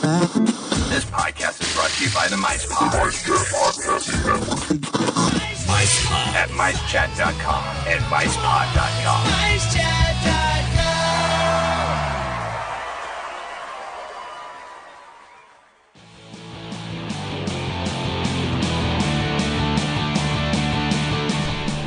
This podcast is brought to you by the Mice Pod. Mice Pod. At micechat.com and micepod.com. Micechat.com.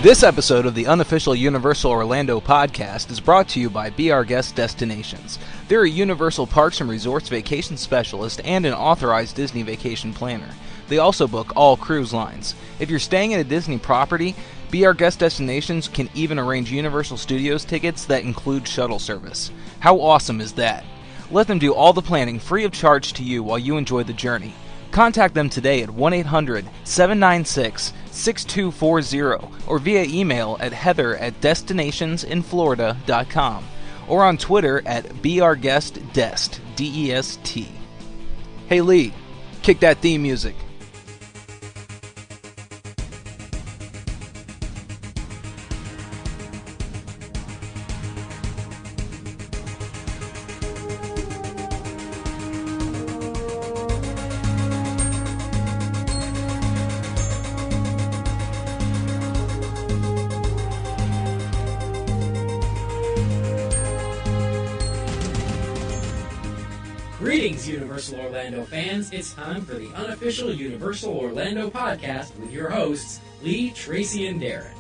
This episode of the unofficial Universal Orlando podcast is brought to you by Be Our Guest Destinations. They're a Universal Parks and Resorts vacation specialist and an authorized Disney vacation planner. They also book all cruise lines. If you're staying at a Disney property, Be Our Guest Destinations can even arrange Universal Studios tickets that include shuttle service. How awesome is that? Let them do all the planning free of charge to you while you enjoy the journey. Contact them today at 1-800-796-6240 or via email at heather@destinationsinflorida.com or on Twitter at BeOurGuestDest, D-E-S-T. Hey Lee, kick that theme music. Greetings, Universal Orlando fans. It's time for the unofficial Universal Orlando podcast with your hosts, Lee, Tracy, and Darren.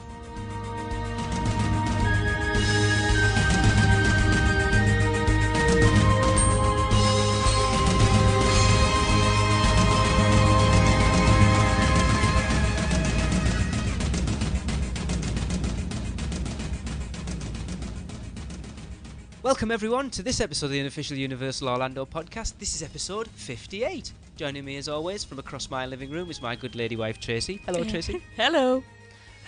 Welcome everyone to this episode of the unofficial Universal Orlando podcast. This is episode 58. Joining me as always from across my living room is my good lady wife Tracy. Hello Tracy. Hello.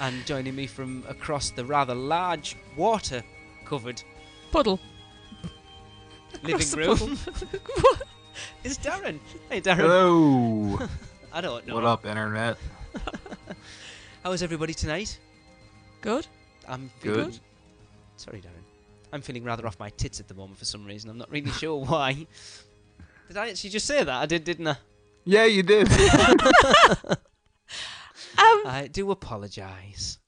And joining me from across the rather large water-covered Puddle. living room is Darren. Hey Darren. Hello. I don't know. What up, Internet? How is everybody tonight? Good. I'm Good. Sorry Darren. I'm feeling rather off my tits at the moment for some reason. I'm not really sure why. Did I actually just say that? I did, didn't I? Yeah, you did. I do apologise.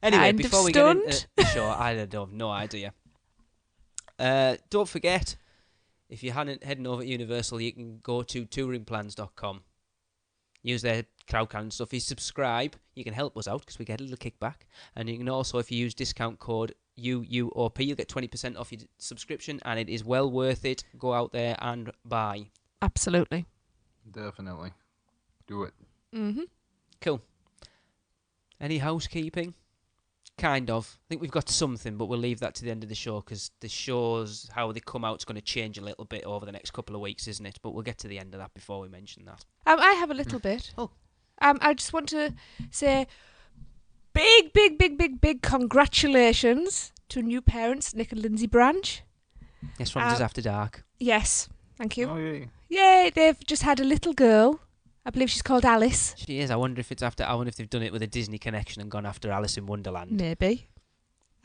Anyway, Kind before of we get into stunned. the show, I don't have no idea. Don't forget, if you're heading over to Universal, you can go to touringplans.com. Use their crowdfunding stuff. If you subscribe, you can help us out because we get a little kickback. And you can also, if you use discount code UUOP, you'll get 20% off your subscription, and it is well worth it. Go out there and buy. Absolutely. Definitely. Do it. Mm-hmm. Cool. Any housekeeping? Kind of. I think we've got something, but we'll leave that to the end of the show because the shows, how they come out, is going to change a little bit over the next couple of weeks, isn't it? But we'll get to the end of that before we mention that. I have a little bit. Oh. I just want to say big congratulations to new parents, Nick and Lindsay Branch. Yes, from Just After Dark. Yes, thank you. Oh, yeah. Yay, they've just had a little girl. I believe she's called Alice. She is. I wonder if they've done it with a Disney connection and gone after Alice in Wonderland. Maybe.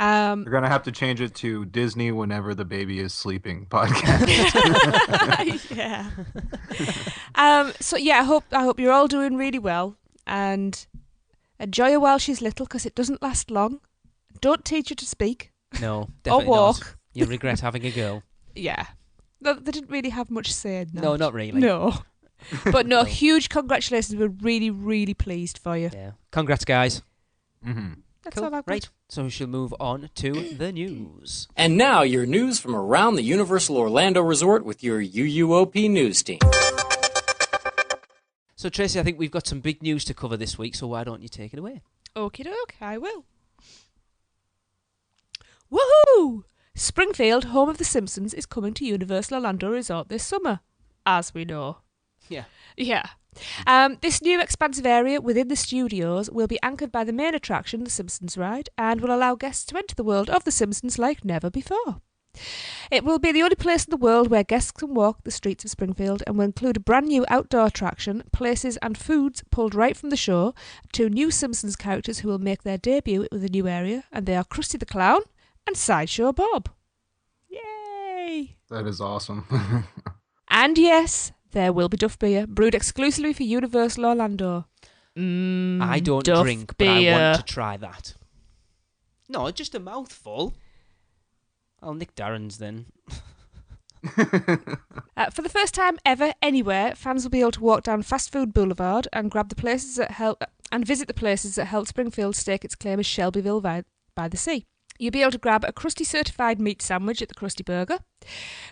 You're going to have to change it to Disney Whenever the Baby is Sleeping podcast. Yeah. So yeah, I hope you're all doing really well and enjoy her while she's little because it doesn't last long. Don't teach her to speak. No, definitely walk. not. You'll regret having a girl. Yeah. No, they didn't really have much say in that. No, not really. No. But no, huge congratulations. We're really, really pleased for you. Yeah. Congrats, guys. Mm-hmm. That's Cool. all I've got. Right. So we shall move on to the news. And now, your news from around the Universal Orlando Resort with your UUOP news team. So, Tracy, I think we've got some big news to cover this week, so why don't you take it away? Okie doke, I will. Woohoo! Springfield, home of The Simpsons, is coming to Universal Orlando Resort this summer, as we know. Yeah. Yeah. This new expansive area within the studios will be anchored by the main attraction, the Simpsons Ride, and will allow guests to enter the world of The Simpsons like never before. It will be the only place in the world where guests can walk the streets of Springfield and will include a brand new outdoor attraction, places and foods pulled right from the show, 2 new Simpsons characters who will make their debut with the new area, and they are Krusty the Clown and Sideshow Bob. Yay! That is awesome. And yes, there will be Duff beer, brewed exclusively for Universal Orlando. I don't Duff drink, beer. but I want to try that. No, just a mouthful. I'll nick Darren's then. For the first time ever, anywhere, fans will be able to walk down Fast Food Boulevard and grab the places that help and visit the places that helped Springfield stake its claim as Shelbyville by the sea. You'll be able to grab a Krusty certified meat sandwich at the Krusty Burger,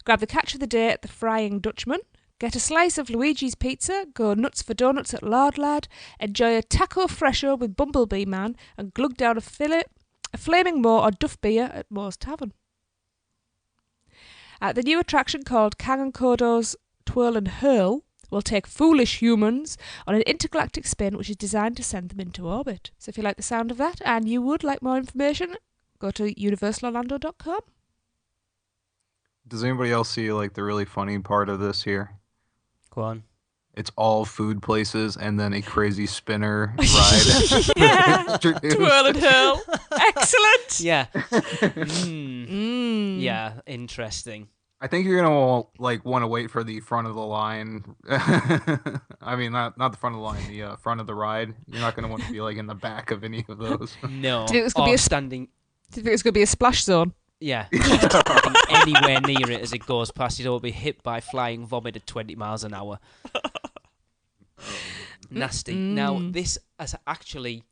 grab the catch of the day at the Frying Dutchman, get a slice of Luigi's Pizza, go nuts for donuts at Lard Lad, enjoy a taco fresho with Bumblebee Man, and glug down a flaming Moor or Duff beer at Moore's Tavern. The new attraction called Kang and Kodo's Twirl and Hurl will take foolish humans on an intergalactic spin which is designed to send them into orbit. So if you like the sound of that and you would like more information, go to universalorlando.com. Does anybody else see like the really funny part of this here? Go on. It's all food places and then a crazy spinner ride. Yeah. Twirl and Hurl. Excellent. Yeah. Yeah, interesting. I think you're gonna want to wait for the front of the line. I mean, not the front of the line, the front of the ride. You're not gonna want to be like in the back of any of those. No. Do you think it's gonna be standing? Do you think it's going to be a splash zone? Yeah. Anywhere near it as it goes past, you don't be hit by flying vomit at 20 miles an hour. Nasty. Now, this is actually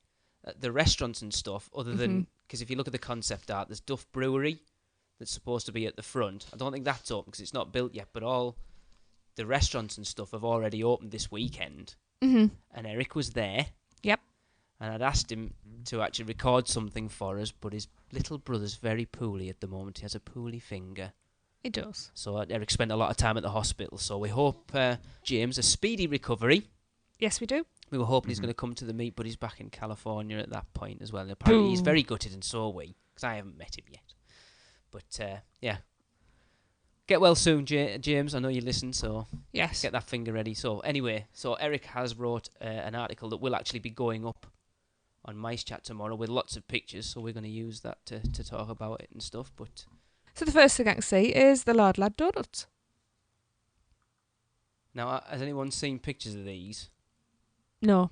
the restaurants and stuff, other than, because if you look at the concept art, there's Duff Brewery that's supposed to be at the front. I don't think that's open because it's not built yet, but all the restaurants and stuff have already opened this weekend. And Eric was there. Yep. And I'd asked him to actually record something for us, but his little brother's very poorly at the moment. He has a poorly finger. He does. So Eric spent a lot of time at the hospital. So we hope, James, a speedy recovery. Yes, we do. We were hoping he's going to come to the meet, but he's back in California at that point as well. And apparently he's very gutted, and so are we, because I haven't met him yet. But, yeah. Get well soon, James. I know you listen, so yes, get that finger ready. So anyway, Eric has wrote an article that will actually be going up on Mice Chat tomorrow with lots of pictures, so we're going to use that to talk about it and stuff. But so the first thing I can see is the Lard Lad donuts. Now, has anyone seen pictures of these? No.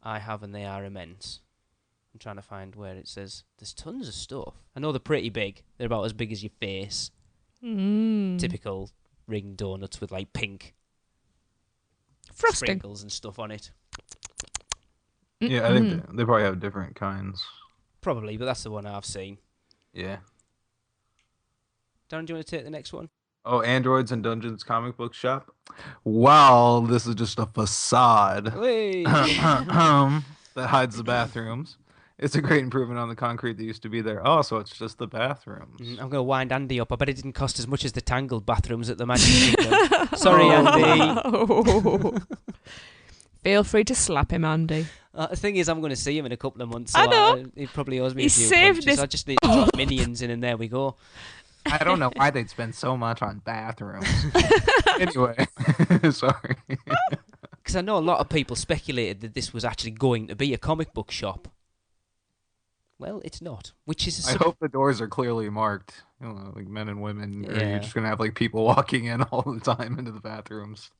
I have, and they are immense. I'm trying to find where it says. There's tons of stuff. I know they're pretty big. They're about as big as your face. Typical ring donuts with like pink frosting, sprinkles and stuff on it. Yeah, I think they probably have different kinds. Probably, but that's the one I've seen. Yeah. Darren, do you want to take the next one? Oh, Androids and Dungeons comic book shop. Wow, this is just a facade that hides the bathrooms. It's a great improvement on the concrete that used to be there. Oh, so it's just the bathrooms. I'm going to wind Andy up. I bet it didn't cost as much as the Tangled bathrooms at the Magic Kingdom. Sorry, Andy. Feel free to slap him, Andy. The thing is, I'm going to see him in a couple of months. So I know. he probably owes me He's a few saved punches. this- I just need to drop minions in, and there we go. I don't know why they'd spend so much on bathrooms. Anyway, sorry. Because I know a lot of people speculated that this was actually going to be a comic book shop. Well, it's not. Which is I hope the doors are clearly marked. You know, like men and women. Or Yeah. you're just going to have like people walking in all the time into the bathrooms.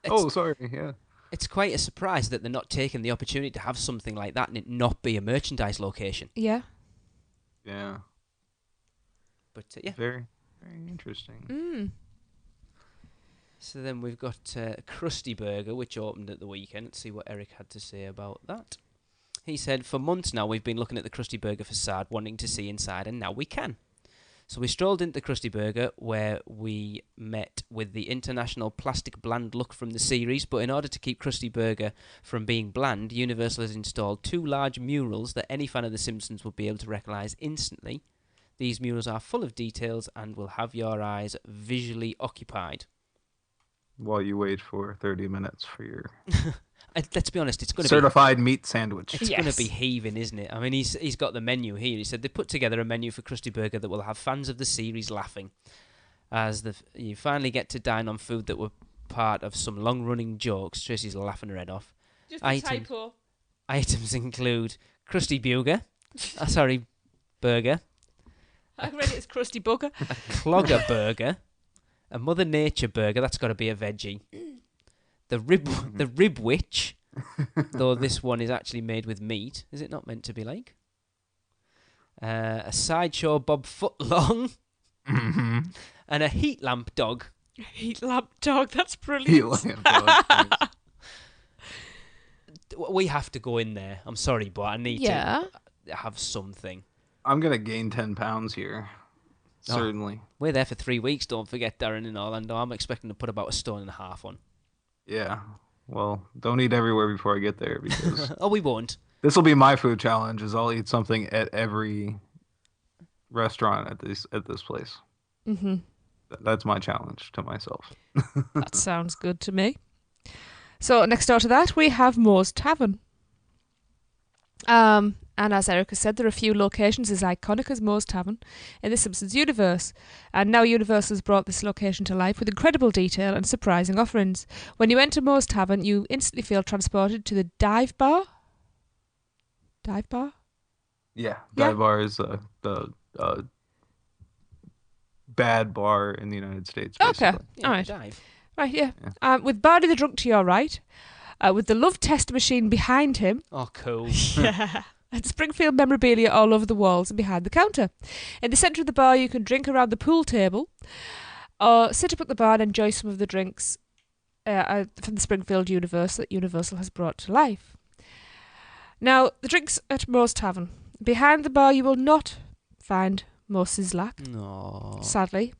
Oh, sorry. Yeah. It's quite a surprise that they're not taking the opportunity to have something like that and it not be a merchandise location. Yeah. Yeah. But yeah. Very, very interesting. So then we've got Krusty Burger, which opened at the weekend. Let's see what Eric had to say about that. He said, for months now we've been looking at the Krusty Burger facade, wanting to see inside, and now we can. So we strolled into the Krusty Burger, where we met with the international plastic bland look from the series, but in order to keep Krusty Burger from being bland, Universal has installed 2 large murals that any fan of The Simpsons would be able to recognise instantly. These murals are full of details and will have your eyes visually occupied. While you wait for 30 minutes for your Let's be honest, it's going to certified meat sandwich. It's going to be heaving, isn't it? I mean, he's got the menu here. He said they put together a menu for Krusty Burger that will have fans of the series laughing, as you finally get to dine on food that were part of some long-running jokes. Tracy's laughing her head off. Just a typo. Items include Krusty Burger, burger, I read it as Krusty Bugger. A Clogger burger. A Mother Nature burger. That's got to be a veggie. The rib witch. Though this one is actually made with meat. Is it not meant to be like? A Sideshow Bob Footlong. Mm-hmm. And a heat lamp dog. Heat lamp dog, that's Heat brilliant. lamp dog, nice. We have to go in there. I'm sorry, but I need to have something. I'm going to gain 10 pounds here. Certainly. We're there for 3 weeks, don't forget, Darren, in Orlando. I'm expecting to put about 1.5 stone on. Yeah. Well, don't eat everywhere before I get there because Oh, we won't. this will be my food challenge. Is I'll eat something at every restaurant at this place. Mm-hmm. That's my challenge to myself. That sounds good to me. So next door to that, we have Moore's Tavern. And as Erica said, there are a few locations as iconic as Moore's Tavern in the Simpsons universe. And now Universal has brought this location to life with incredible detail and surprising offerings. When you enter Moore's Tavern, you instantly feel transported to the dive bar. Dive bar? Yeah, Yeah. dive bar is the bad bar in the United States. Basically. Okay, Yeah, all right. Dive. Right, yeah. With Barney the Drunk to your right, with the love test machine behind him. Oh, cool. Yeah. And Springfield memorabilia all over the walls and behind the counter. In the centre of the bar, you can drink around the pool table or sit up at the bar and enjoy some of the drinks from the Springfield universe that Universal has brought to life. Now, the drinks at Moore's Tavern. Behind the bar, you will not find more Sizzlack, No. sadly,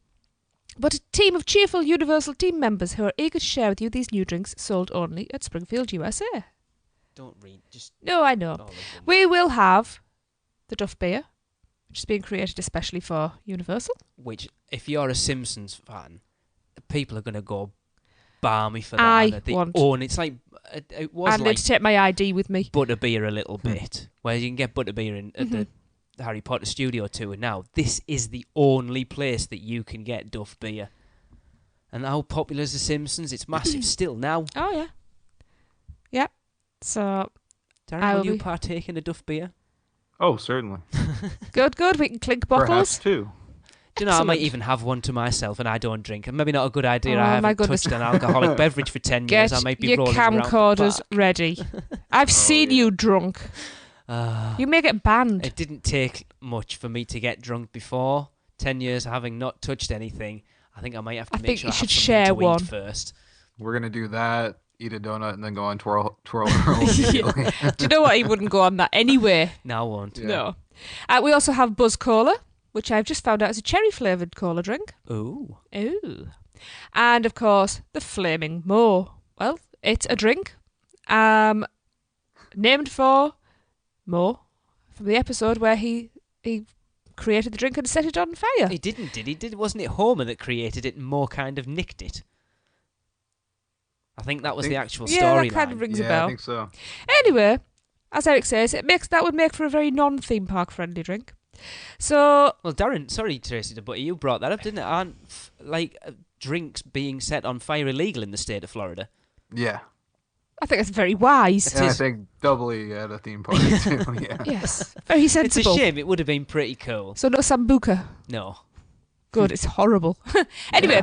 but a team of cheerful Universal team members who are eager to share with you these new drinks sold only at Springfield, USA. Don't read. Just No, I know. all of them. We will have the Duff Beer, which is being created especially for Universal. Which, if you're a Simpsons fan, people are going to go balmy for that. I They want- own. It's like it was I need like to take my ID with me. butterbeer a little bit, where you can get butterbeer in at the Harry Potter Studio tour. Now this is the only place that you can get Duff beer. And how popular is the Simpsons? It's massive still now. Oh, yeah. Yep. So, Darren, I will will you be- partake in a Duff beer? Oh, certainly. good. We can clink Perhaps bottles. two. Do you know, I might Excellent. even have one to myself, and I don't drink. And maybe not a good idea. Oh, I my haven't goodness. touched an alcoholic beverage for 10 years. Get I might be your rolling around the camcorders park. ready. I've seen yeah. you drunk. You may get banned. It didn't take much for me to get drunk before. 10 years having not touched anything. I think I might have to I make think sure you I have should something share to one. eat first. We're gonna do that. Eat a donut and then go on twirl immediately. Do you know what? He wouldn't go on that anyway. No, I won't. Yeah. No. We also have Buzz Cola, which I've just found out is a cherry-flavoured cola drink. Ooh. Ooh. And, of course, the Flaming Mo. Well, it's a drink named for Mo from the episode where he created the drink and set it on fire. He didn't, did he? Wasn't it Homer that created it and Mo kind of nicked it? I think that was the actual Yeah, that storyline. kind of rings a Yeah, bell. I think so. Anyway, as Eric says, that would make for a very non-theme park friendly drink. So, Well, Darren, sorry, Tracy, but you brought that up, didn't it? Aren't drinks being set on fire illegal in the state of Florida? Yeah. I think that's very wise. And I is. think doubly at a theme park too. Yeah. Yes, very It's a sensible. shame. It would have been pretty cool. So no sambuca. No. Good, it's horrible. Anyway,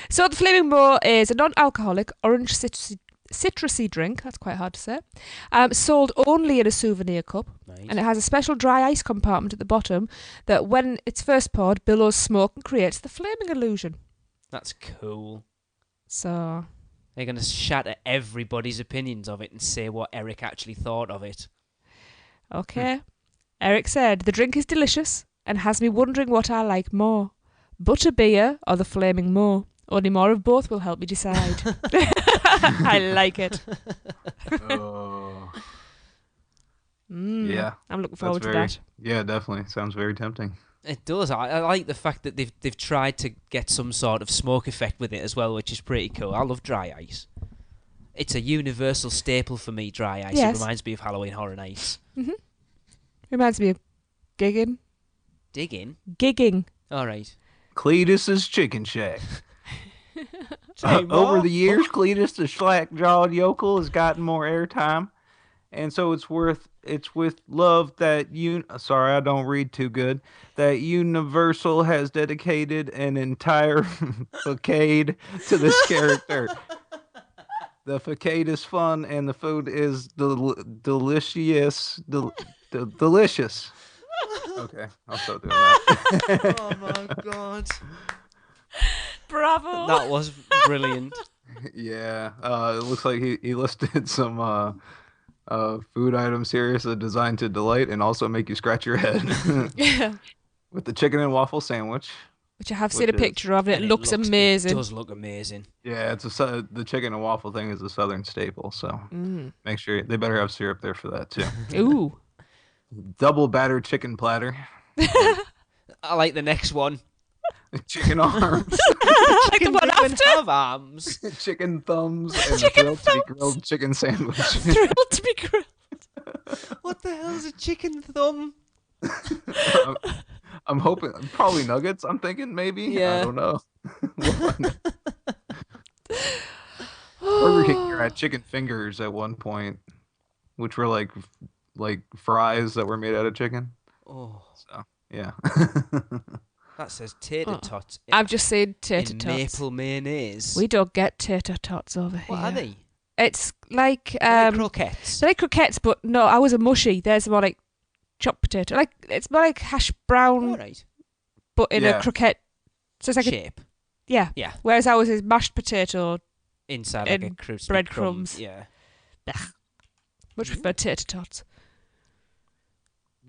so the Flaming Mo is a non-alcoholic orange citrusy drink, that's quite hard to say, sold only in a souvenir cup, Nice. and it has a special dry ice compartment at the bottom that when it's first poured billows smoke and creates the flaming illusion. That's cool. So, They're going to shatter everybody's opinions of it and say what Eric actually thought of it. okay. Eric said, the drink is delicious and has me wondering what I like more, butterbeer or the Flaming Mo. Only more of both will help me decide. I like it. Oh. Mm, Yeah. I'm looking forward to very, that. Yeah, definitely. Sounds very tempting. It does. I like the fact that they've tried to get some sort of smoke effect with it as well, which is pretty cool. I love dry ice. It's a universal staple for me, dry ice. Yes. It reminds me of Halloween Horror Nights. Reminds me of gigging. Digging? All right. Cletus's Chicken Shack. Say Over more. the years, Cletus the slack-jawed yokel has gotten more airtime, And so it's with love that sorry, I don't read too good, that Universal has dedicated an entire facade to this character. The facade is fun and the food is delicious. Delicious. Okay, I'll stop doing that. Oh my god. Bravo. That was brilliant. Yeah, it looks like he listed some food items here, so designed to delight and also make you scratch your head. Yeah. With the chicken and waffle sandwich. Which I have seen a picture of, and it looks amazing. It does look amazing. Yeah, the chicken and waffle thing is a southern staple, so make sure they better have syrup there for that too. Ooh. Double battered chicken platter. I like the next one. Chicken arms. Like the one after. Have arms. Chicken thumbs and Chicken a thrilled to be grilled chicken sandwich. Thrilled to be grilled. What the hell's a chicken thumb? I'm hoping, probably nuggets, I'm thinking, maybe. Yeah. I don't know. Burger King had chicken fingers at one point, which were like fries that were made out of chicken. Oh. So, yeah. That says tater tots. I've just seen tater in tots. maple mayonnaise. We don't get tater tots over here. What are they? It's like Croquettes. they're like croquettes, but no, ours are mushy. There's more like chopped potato. Like it's more like hash brown, All right. but in a croquette. So it's like shape. Yeah. Whereas ours is mashed potato Inside in like a crispy breadcrumbs. Yeah. Much prefer tater tots.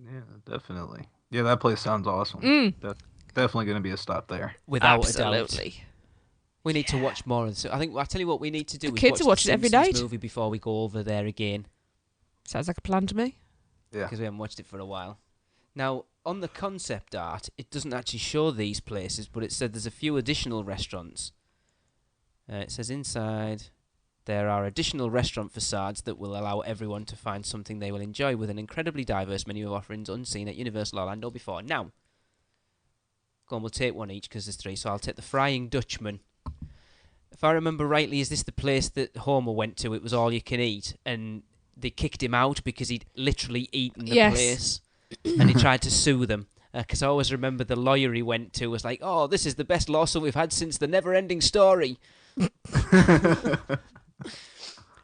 Yeah, definitely. Yeah, that place sounds awesome. Definitely going to be a stop there. Without a doubt. Absolutely. We need to watch more of this. I think I'll tell you what we need to do. The is kids are watch watching the it every Simpsons night. movie before we go over there again. Sounds like a plan to me. Yeah. Because we haven't watched it for a while. Now, on the concept art, it doesn't actually show these places, but it said there's a few additional restaurants. It says inside there are additional restaurant facades that will allow everyone to find something they will enjoy with an incredibly diverse menu of offerings unseen at Universal Orlando before. Now, go on, we'll take one each because there's three. So I'll take the Frying Dutchman. If I remember rightly, is this the place that Homer went to? It was all you can eat, and they kicked him out because he'd literally eaten the place, and he tried to sue them. Because I always remember the lawyer he went to was like, "Oh, this is the best lawsuit we've had since the Never-Ending Story."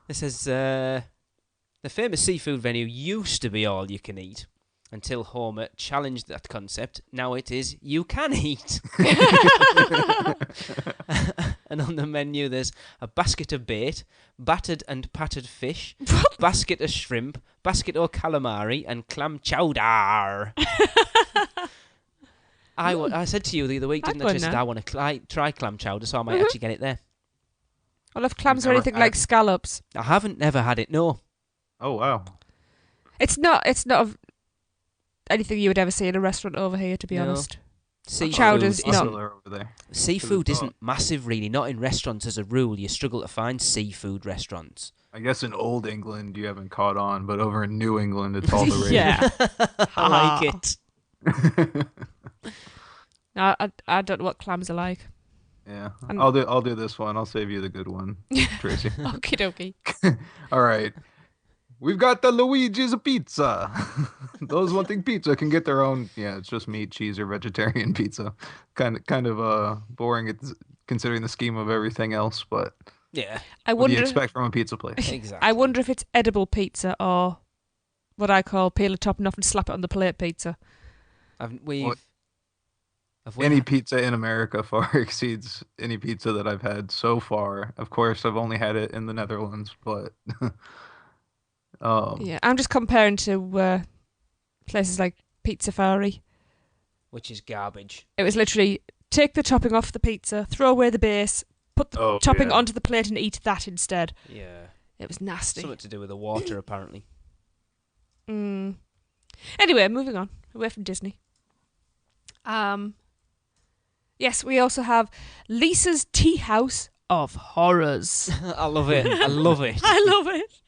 It says the famous seafood venue used to be all you can eat until Homer challenged that concept. Now it is you can eat. And on the menu there's a basket of bait, battered and patted fish, basket of shrimp, basket of calamari, and clam chowder. I said to you the other week, didn't I, Tristan, I want to try clam chowder, so I might actually get it there. I love clams or anything like scallops. I haven't never had it, no. Oh, wow. It's not anything you would ever see in a restaurant over here, to be honest. Chowder's not. Over there. Seafood isn't massive, really. Not in restaurants as a rule. You struggle to find seafood restaurants. I guess in Old England you haven't caught on, but over in New England it's all the rage. Yeah. I like it. No, I don't know what clams are like. Yeah, I'll do this one. I'll save you the good one, Tracy. Okie dokie. All right. We've got the Luigi's Pizza. Those wanting pizza can get their own. Yeah, it's just meat, cheese, or vegetarian pizza. Kind of boring considering the scheme of everything else, but yeah. What do you expect from a pizza place? Exactly. I wonder if it's edible pizza or what I call peel the topping off and slap it on the plate pizza. Any pizza in America far exceeds any pizza that I've had so far. Of course, I've only had it in the Netherlands, but yeah, I'm just comparing to places like Pizza Fari, which is garbage. It was literally take the topping off the pizza, throw away the base, put the topping onto the plate and eat that instead. Yeah. It was nasty. Something to do with the water, apparently. Anyway, moving on. Away from Disney. Yes, we also have Lisa's Tea House of Horrors. I love it. I love it. I love it.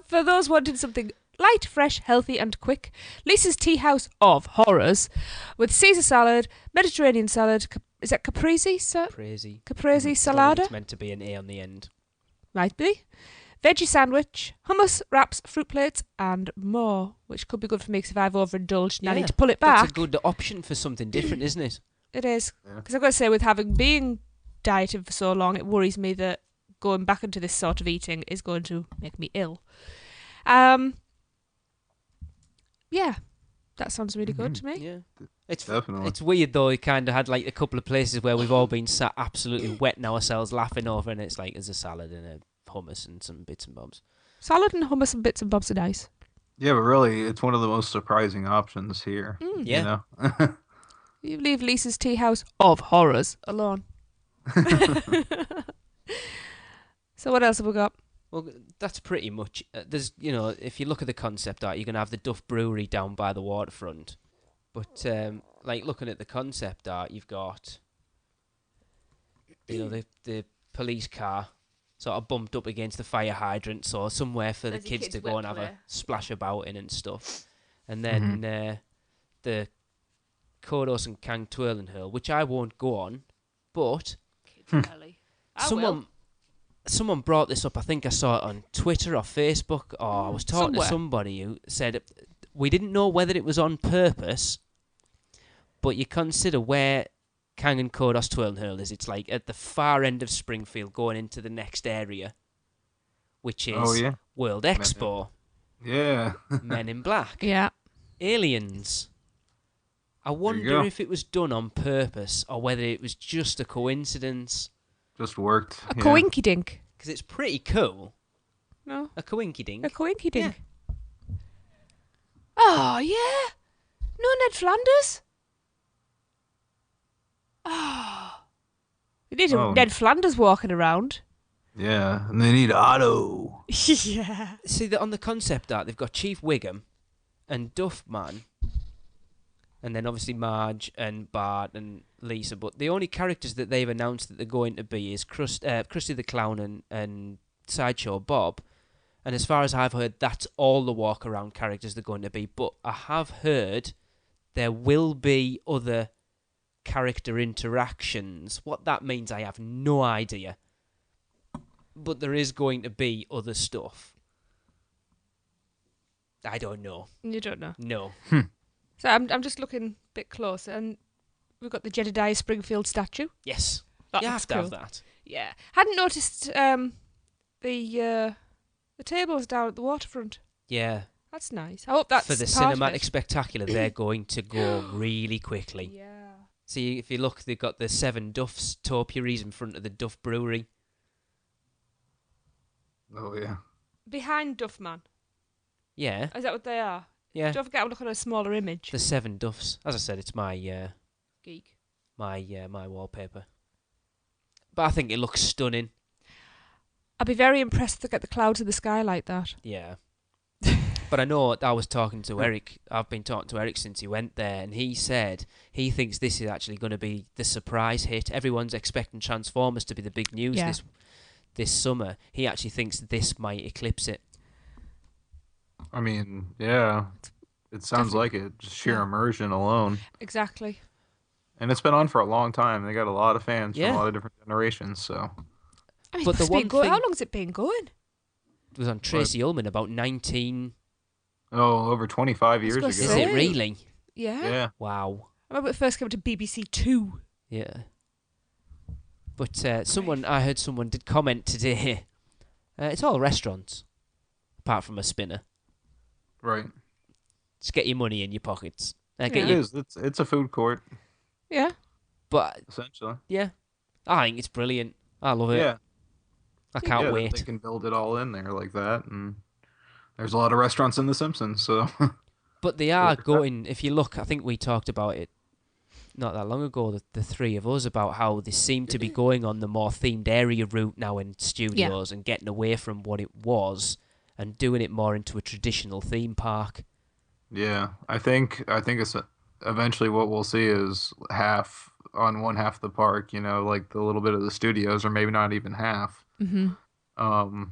For those wanting something light, fresh, healthy and quick, Lisa's Tea House of Horrors with Caesar salad, Mediterranean salad, is that caprese? Caprese. Caprese I salad? think it's meant to be an A on the end. Might be. veggie sandwich, hummus, wraps, fruit plates, and more, which could be good for me because if I've overindulged and I need to pull it back. That's a good option for something different, isn't it? It is. Because I've got to say, with having been dieting for so long, it worries me that going back into this sort of eating is going to make me ill. Yeah, that sounds really good to me. Yeah. It's Definitely. It's weird though. We kind of had like a couple of places where we've all been sat absolutely wetting ourselves laughing over, and it's like there's a salad and a hummus and some bits and bobs. Salad and hummus and bits and bobs are nice. Yeah, but really, it's one of the most surprising options here. Yeah. You know? You leave Lisa's tea house of horrors alone. So what else have we got? Well, that's pretty much. There's, if you look at the concept art, you're gonna have the Duff Brewery down by the waterfront. But like looking at the concept art, you've got, the police car sort of bumped up against the fire hydrant, so somewhere for the kids to go and have a splash about in and stuff. And then the Kodos and Kang Twirl and Hurl, which I won't go on, but someone brought this up. I think I saw it on Twitter or Facebook, or I was talking to somebody who said we didn't know whether it was on purpose, but you consider where Kang and Kodos Twirl and Hurl is. It's like at the far end of Springfield going into the next area, which is World Expo. Yeah. Men in Black. Yeah. Aliens. I wonder if it was done on purpose or whether it was just a coincidence. Just worked. A coinky dink. Because it's pretty cool. No. A coinky dink. A coinky dink. Yeah. Oh, yeah. No Ned Flanders? Oh. We need a Ned Flanders walking around. Yeah, and they need Otto. Yeah. See, on the concept art, they've got Chief Wiggum and Duffman, and then obviously Marge and Bart and Lisa. But the only characters that they've announced that they're going to be is Krusty the Clown and Sideshow Bob. And as far as I've heard, that's all the walk-around characters they're going to be. But I have heard there will be other character interactions. What that means, I have no idea. But there is going to be other stuff. I don't know. You don't know? No. So I'm just looking a bit closer, and we've got the Jedediah Springfield statue. Yes. That you looks have to cool. have that. Yeah. Hadn't noticed the tables down at the waterfront. Yeah. That's nice. I hope that's for the part of cinematic it. spectacular, they're going to go really quickly. Yeah. See, if you look, they've got the 7 Duffs topiaries in front of the Duff Brewery. Oh, yeah. Behind Duffman. Yeah. Is that what they are? Yeah. Don't forget, I'm looking at a smaller image. The 7 Duffs. As I said, it's my Geek. my wallpaper. But I think it looks stunning. I'd be very impressed if they get the clouds in the sky like that. Yeah. But I know I was talking to Eric. I've been talking to Eric since he went there, and he said he thinks this is actually going to be the surprise hit. Everyone's expecting Transformers to be the big news this summer. He actually thinks this might eclipse it. I mean, yeah. It sounds like it. Just sheer immersion alone. Exactly. And it's been on for a long time. They got a lot of fans from Yeah. a lot of different generations, so... I mean, But the it's one been going, thing- how long's it been going? It was on Tracy Ullman about 19... Oh, over 25 years ago. gonna Is say. it really? Yeah. Yeah. Wow. I remember it first came to BBC Two. Yeah. But I heard someone did comment today. It's all restaurants, apart from a spinner. Right. Just get your money in your pockets. It is. It's a food court, Yeah. But essentially. yeah, I think it's brilliant. I love it. Yeah. I can't They wait. can build it all in there like that, and there's a lot of restaurants in The Simpsons, so... But they are going. If you look, I think we talked about it not that long ago. The three of us about how they seem to be going on the more themed area route now in studios and getting away from what it was and doing it more into a traditional theme park. Yeah, I think it's eventually what we'll see is half on one half of the park, like the little bit of the studios, or maybe not even half. Mm-hmm.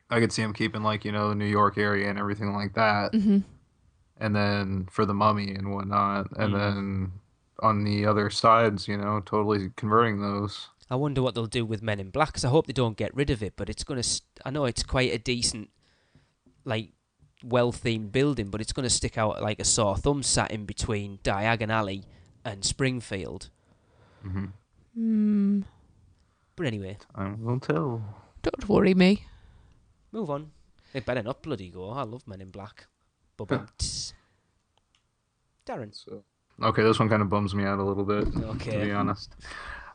I could see them keeping the New York area and everything like that, and then for the Mummy and whatnot, and then on the other sides, totally converting those. I wonder what they'll do with Men in Black, 'cause I hope they don't get rid of it, but it's going to... I know it's quite a decent, like, well-themed building, but it's going to stick out like a sore thumb sat in between Diagon Alley and Springfield. Mm-hmm. But anyway. Time will tell. Don't worry me. Move on. They better not bloody go. I love Men in Black. Darren. Okay, this one kind of bums me out a little bit, Okay. to be honest.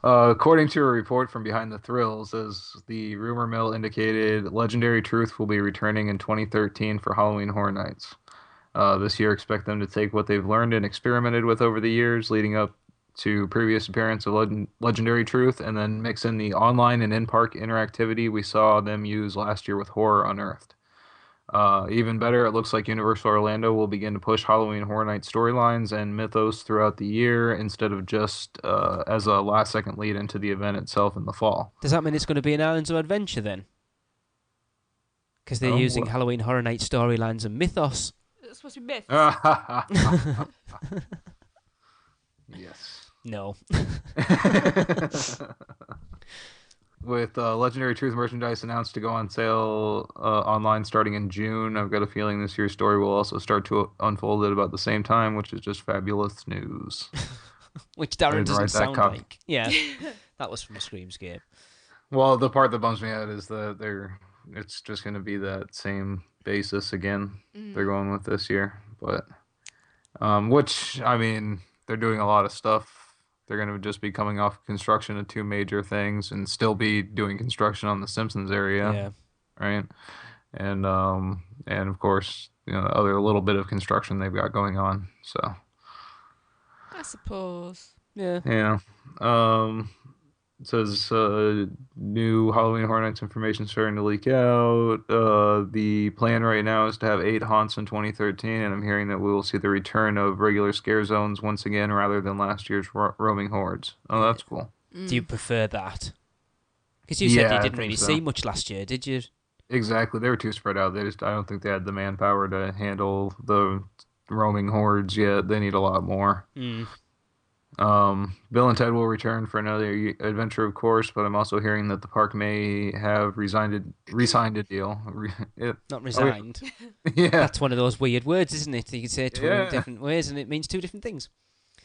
According to a report from Behind the Thrills, as the rumor mill indicated, Legendary Truth will be returning in 2013 for Halloween Horror Nights. This year, expect them to take what they've learned and experimented with over the years leading up to previous appearance of Legendary Truth, and then mix in the online and in-park interactivity we saw them use last year with Horror Unearthed. Even better, it looks like Universal Orlando will begin to push Halloween Horror Nights storylines and mythos throughout the year instead of just as a last-second lead into the event itself in the fall. Does that mean it's going to be an Islands of Adventure then? Because they're using Halloween Horror Nights storylines and mythos. It's supposed to be myths. Yes. No. With Legendary Truth merchandise announced to go on sale online starting in June, I've got a feeling this year's story will also start to unfold at about the same time, which is just fabulous news. Which Darren doesn't sound cup. like. Yeah, that was from a Screamscape. Well, the part that bums me out is that it's just going to be that same basis again. They're going with this year, but which, I mean, they're doing a lot of stuff. They're going to just be coming off construction of two major things and still be doing construction on the Simpsons area. Yeah. Right. And of course, a little bit of construction they've got going on. So I suppose. Yeah. Yeah. It says new Halloween Horror Nights information starting to leak out. The plan right now is to have 8 haunts in 2013, and I'm hearing that we will see the return of regular scare zones once again rather than last year's roaming hordes. Oh, that's cool. Do you prefer that? Because you said you didn't really see much last year, did you? Exactly. They were too spread out. I don't think they had the manpower to handle the roaming hordes yet. They need a lot more. Bill and Ted will return for another adventure, of course, but I'm also hearing that the park may have re-signed a deal. Not resigned. Yeah. That's one of those weird words, isn't it? You can say it 20 different ways and it means 2 different things.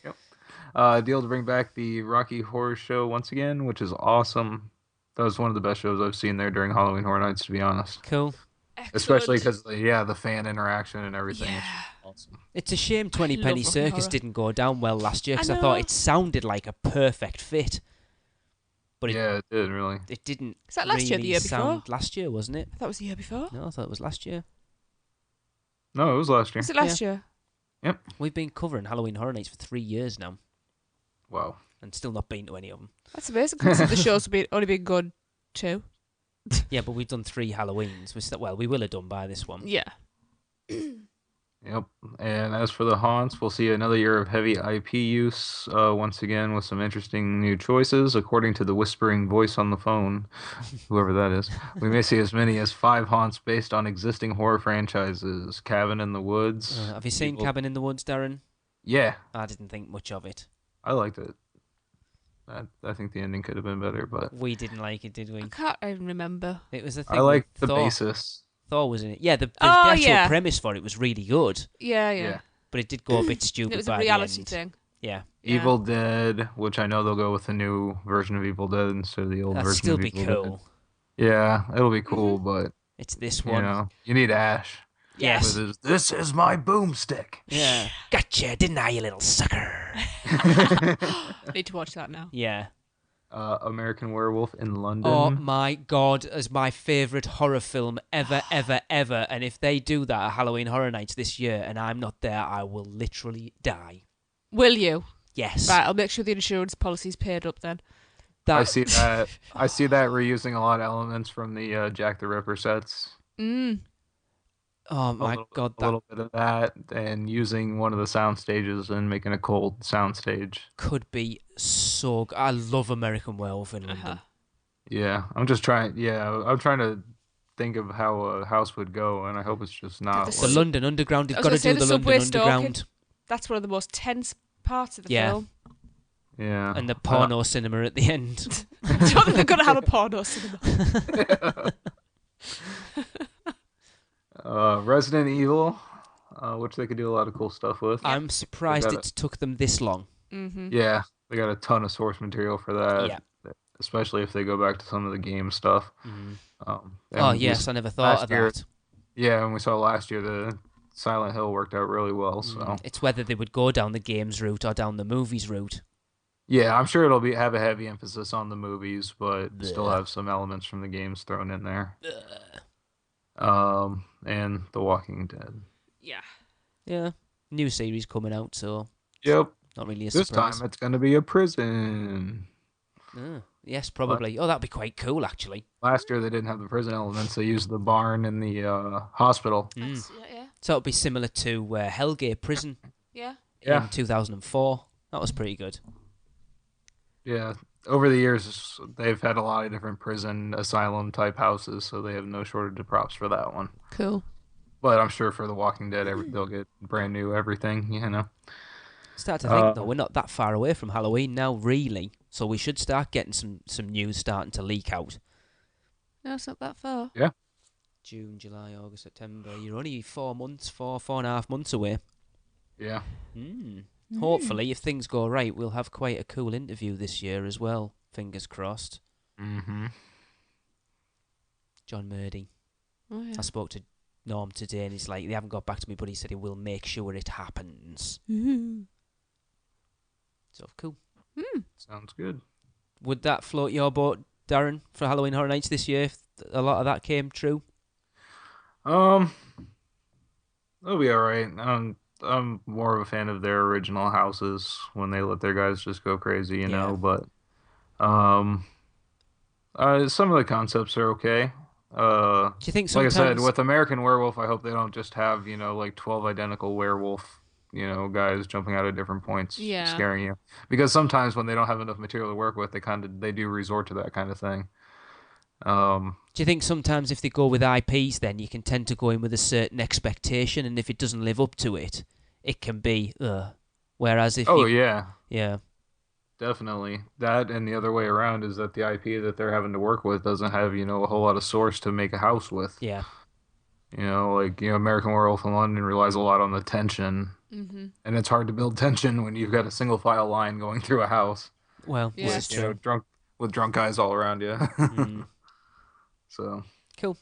Yep. Deal to bring back the Rocky Horror Show once again, which is awesome. That was one of the best shows I've seen there during Halloween Horror Nights, to be honest. Cool. Excellent. Especially because the fan interaction and everything. Yeah. It's awesome. It's a shame 20 Penny Rocky Circus Horror. didn't go down well last year because I know. thought it sounded like a perfect fit. But It did, really. it didn't Is that last year or the really year sound before? last year, wasn't it? I thought it was the year before. No, I thought it was last year. No, it was last year. Was it last year? Yep. We've been covering Halloween Horror Nights for 3 years now Wow. and still not been to any of them. That's amazing. Considering the show's only been good 2. Yeah, but we've done 3 Halloweens. We will have done by this one. Yeah. Yep. And as for the haunts, we'll see another year of heavy IP use once again with some interesting new choices. According to the whispering voice on the phone, whoever that is, we may see as many as 5 haunts based on existing horror franchises. Cabin in the Woods. Have you seen Cabin in the Woods, Darren? Yeah, I didn't think much of it. I liked it. I think the ending could have been better, but We didn't like it, did we? I can't even remember. It was a thing. I liked the Thor. basis. Thor was in it. Yeah, the Oh, actual yeah. premise for it was really good, Yeah. but it did go a bit stupid It was by a the reality end. thing. Yeah. Yeah. Evil Dead, which I know they'll go with the new version of Evil Dead instead of the old That'd version still of be Evil cool. Dead. Yeah, it'll be cool, but It's this you one. know, you need Ash. Yes. With his, "This is my boomstick." Yeah. Gotcha, didn't I, you little sucker? Need to watch that now. Yeah. American Werewolf in London. Oh my god, as my favourite horror film ever, ever, ever. And if they do that at Halloween Horror Nights this year and I'm not there, I will literally die. Will you? Yes. Right, I'll make sure the insurance policy's paid up then. I see that. I see that reusing a lot of elements from the Jack the Ripper sets. Oh my god, A that little bit of that, and using one of the sound stages and making a cold sound stage. could be so good. I love American Werewolf in London. Yeah, I'm just trying. Yeah, I'm trying to think of how a house would go, and I hope it's just not. The The like- London Underground, you've I was got to gonna say do the the London subway stalking. Underground. That's one of the most tense parts of the Yeah. film. Yeah. And the porno cinema at the end. I don't think they're going to have a porno cinema. Resident Evil, which they could do a lot of cool stuff with. I'm surprised They got it's took them this long. Mm-hmm. Yeah, they got a ton of source material for that. Yeah. Especially if they go back to some of the game stuff. Mhm. And Yes, I never thought of that. Yeah, and we saw last year the Silent Hill worked out really well. So It's whether they would go down the games route or down the movies route. yeah, I'm sure it'll have a heavy emphasis on the movies, but still Blech. have some elements from the games thrown in there. Ugh. And The Walking Dead. Yeah. Yeah, new series coming out, so Yep. not really a This surprise. time it's gonna be a prison. Yes, probably. Oh, that'd be quite cool, actually. Last year they didn't have the prison elements. They used the barn and the hospital. Yeah. So it'd be similar to Hellgate Prison Yeah. Yeah. in 2004. That was pretty good. Yeah. Over the years, they've had a lot of different prison asylum type houses, so they have no shortage of props for that one. Cool. But I'm sure for The Walking Dead, they'll get brand new everything, you know. Start to think, though, we're not that far away from Halloween now, really. So we should start getting some news starting to leak out. No, it's not that far. Yeah. June, July, August, September. You're only 4 and a half months away. Yeah. Hopefully, if things go right, we'll have quite a cool interview this year as well. Fingers crossed. Mm-hmm. John Murdy. Oh, yeah. I spoke to Norm today, and he's like, they haven't got back to me, but he said he will make sure it happens. So cool. Sounds good. Would that float your boat, Darren, for Halloween Horror Nights this year? If a lot of that came true. It'll be all right. I'm more of a fan of their original houses when they let their guys just go crazy, you know. But some of the concepts are okay. Do you think Like I sometimes... said, with American Werewolf, I hope they don't just have, you know, like 12 identical werewolf, you know, guys jumping out at different points, scaring you. Because sometimes when they don't have enough material to work with, they do resort to that kind of thing. Do you think sometimes if they go with IPs, then you can tend to go in with a certain expectation, and if it doesn't live up to it, it can be Whereas if yeah, definitely. That and the other way around is that the IP that they're having to work with doesn't have, you know, a whole lot of source to make a house with. Yeah. You know, like, you know, American Werewolf in London relies a lot on the tension. Mm-hmm. And it's hard to build tension when you've got a single file line going through a house. Well, Yeah. this is You know, true. with drunk guys all around you. So Cool.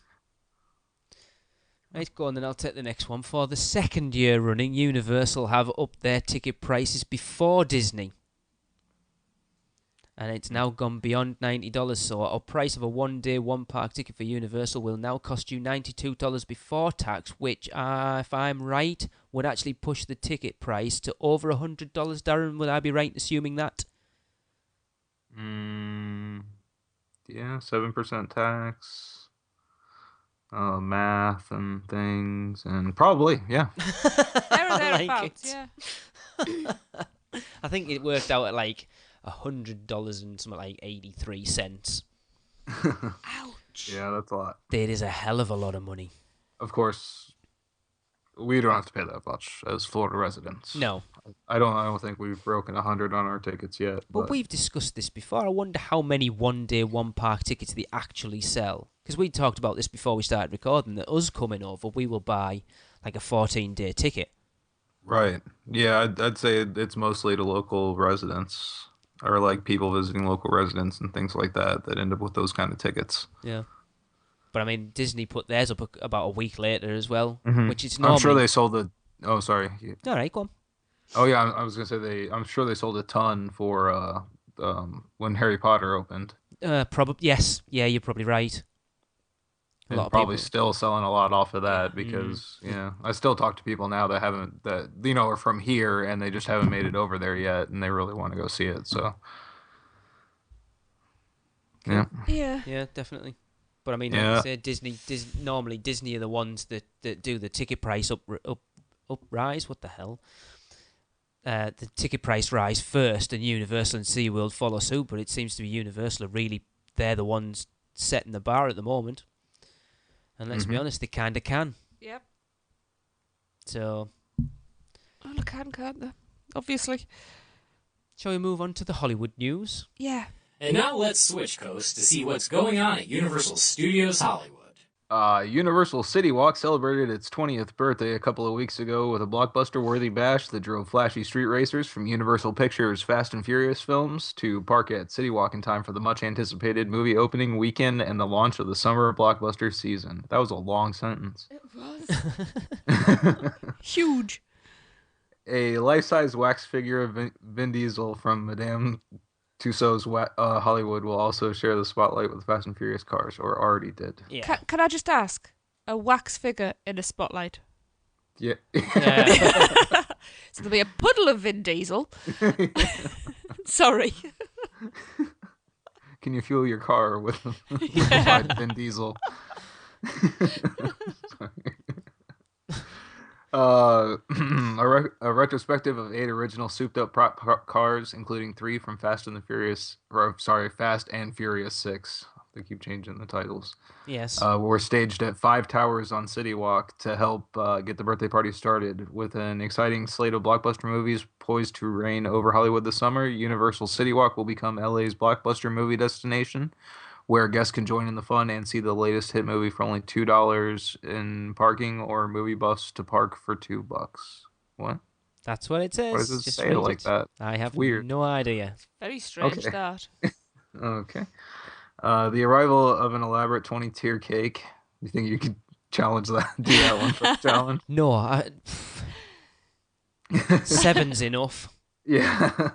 Right, go on then, I'll take the next one. For the second year running, Universal have upped their ticket prices before Disney. And it's now gone beyond $90, so a price of a one-day, one-park ticket for Universal will now cost you $92 before tax, which, if I'm right, would actually push the ticket price to over $100, Darren. Would I be right in assuming that? yeah, 7% tax, math and things, and probably, yeah. Thereabouts, it. yeah. I think it worked out at like $100 and something like 83 cents. Ouch. Yeah, that's a lot. That is a hell of a lot of money. Of course, we don't have to pay that much as Florida residents. No. I don't think we've broken 100 on our tickets yet. But we've discussed this before. I wonder how many one-day, one-park tickets they actually sell. Because we talked about this before we started recording, that us coming over, we will buy like a 14-day ticket. Right. Yeah, I'd say it's mostly to local residents, or like people visiting local residents and things like that end up with those kind of tickets. Yeah. But I mean, Disney put theirs up about a week later as well, which is I'm normally... sure they sold the... Oh, sorry. All right, go on. Oh, yeah, I was going to say I'm sure they sold a ton for when Harry Potter opened. Probably, yes. Yeah, you're probably right. A lot of Probably people... still selling a lot off of that because, I still talk to people now that are from here and they just haven't made it over there yet and they really want to go see it, so... Yeah. Yeah. Yeah, definitely. But I mean, Yeah. like I say, Disney normally Disney are the ones that do the ticket price up rise. What the hell? The ticket price rise first, and Universal and SeaWorld follow suit. But it seems to be Universal are really they're the ones setting the bar at the moment. And let's be honest, they kind of can. Yep. So, Well, I can't they? Obviously. Shall we move on to the Hollywood news? Yeah. And now let's switch coast to see what's going on at Universal Studios Hollywood. Universal City Walk celebrated its 20th birthday a couple of weeks ago with a blockbuster-worthy bash that drove flashy street racers from Universal Pictures' Fast and Furious films to park at City Walk in time for the much-anticipated movie opening weekend and the launch of the summer blockbuster season. That was a long sentence. It was. Huge. A life-size wax figure of Vin Diesel from Madame Tussauds Hollywood will also share the spotlight with Fast and Furious cars, or already did. Yeah. Can I just ask? A wax figure in a spotlight? Yeah. So there'll be a puddle of Vin Diesel. Sorry. Can you fuel your car with Yeah. Vin Diesel? A retrospective of 8 original souped-up cars, including 3 from Fast and Furious 6. They keep changing the titles. Yes. Were staged at 5 towers on City Walk to help get the birthday party started. With an exciting slate of blockbuster movies poised to reign over Hollywood this summer, Universal City Walk will become LA's blockbuster movie destination, where guests can join in the fun and see the latest hit movie for only $2 in parking, or movie buffs to park for $2. What? That's what it says. Why does it Just say read it like that? I have Weird. no idea. Very strange, Okay. that. Okay. The arrival of an elaborate 20-tier cake. You think you could challenge that? Do that one for the challenge? No, 7's enough. Yeah.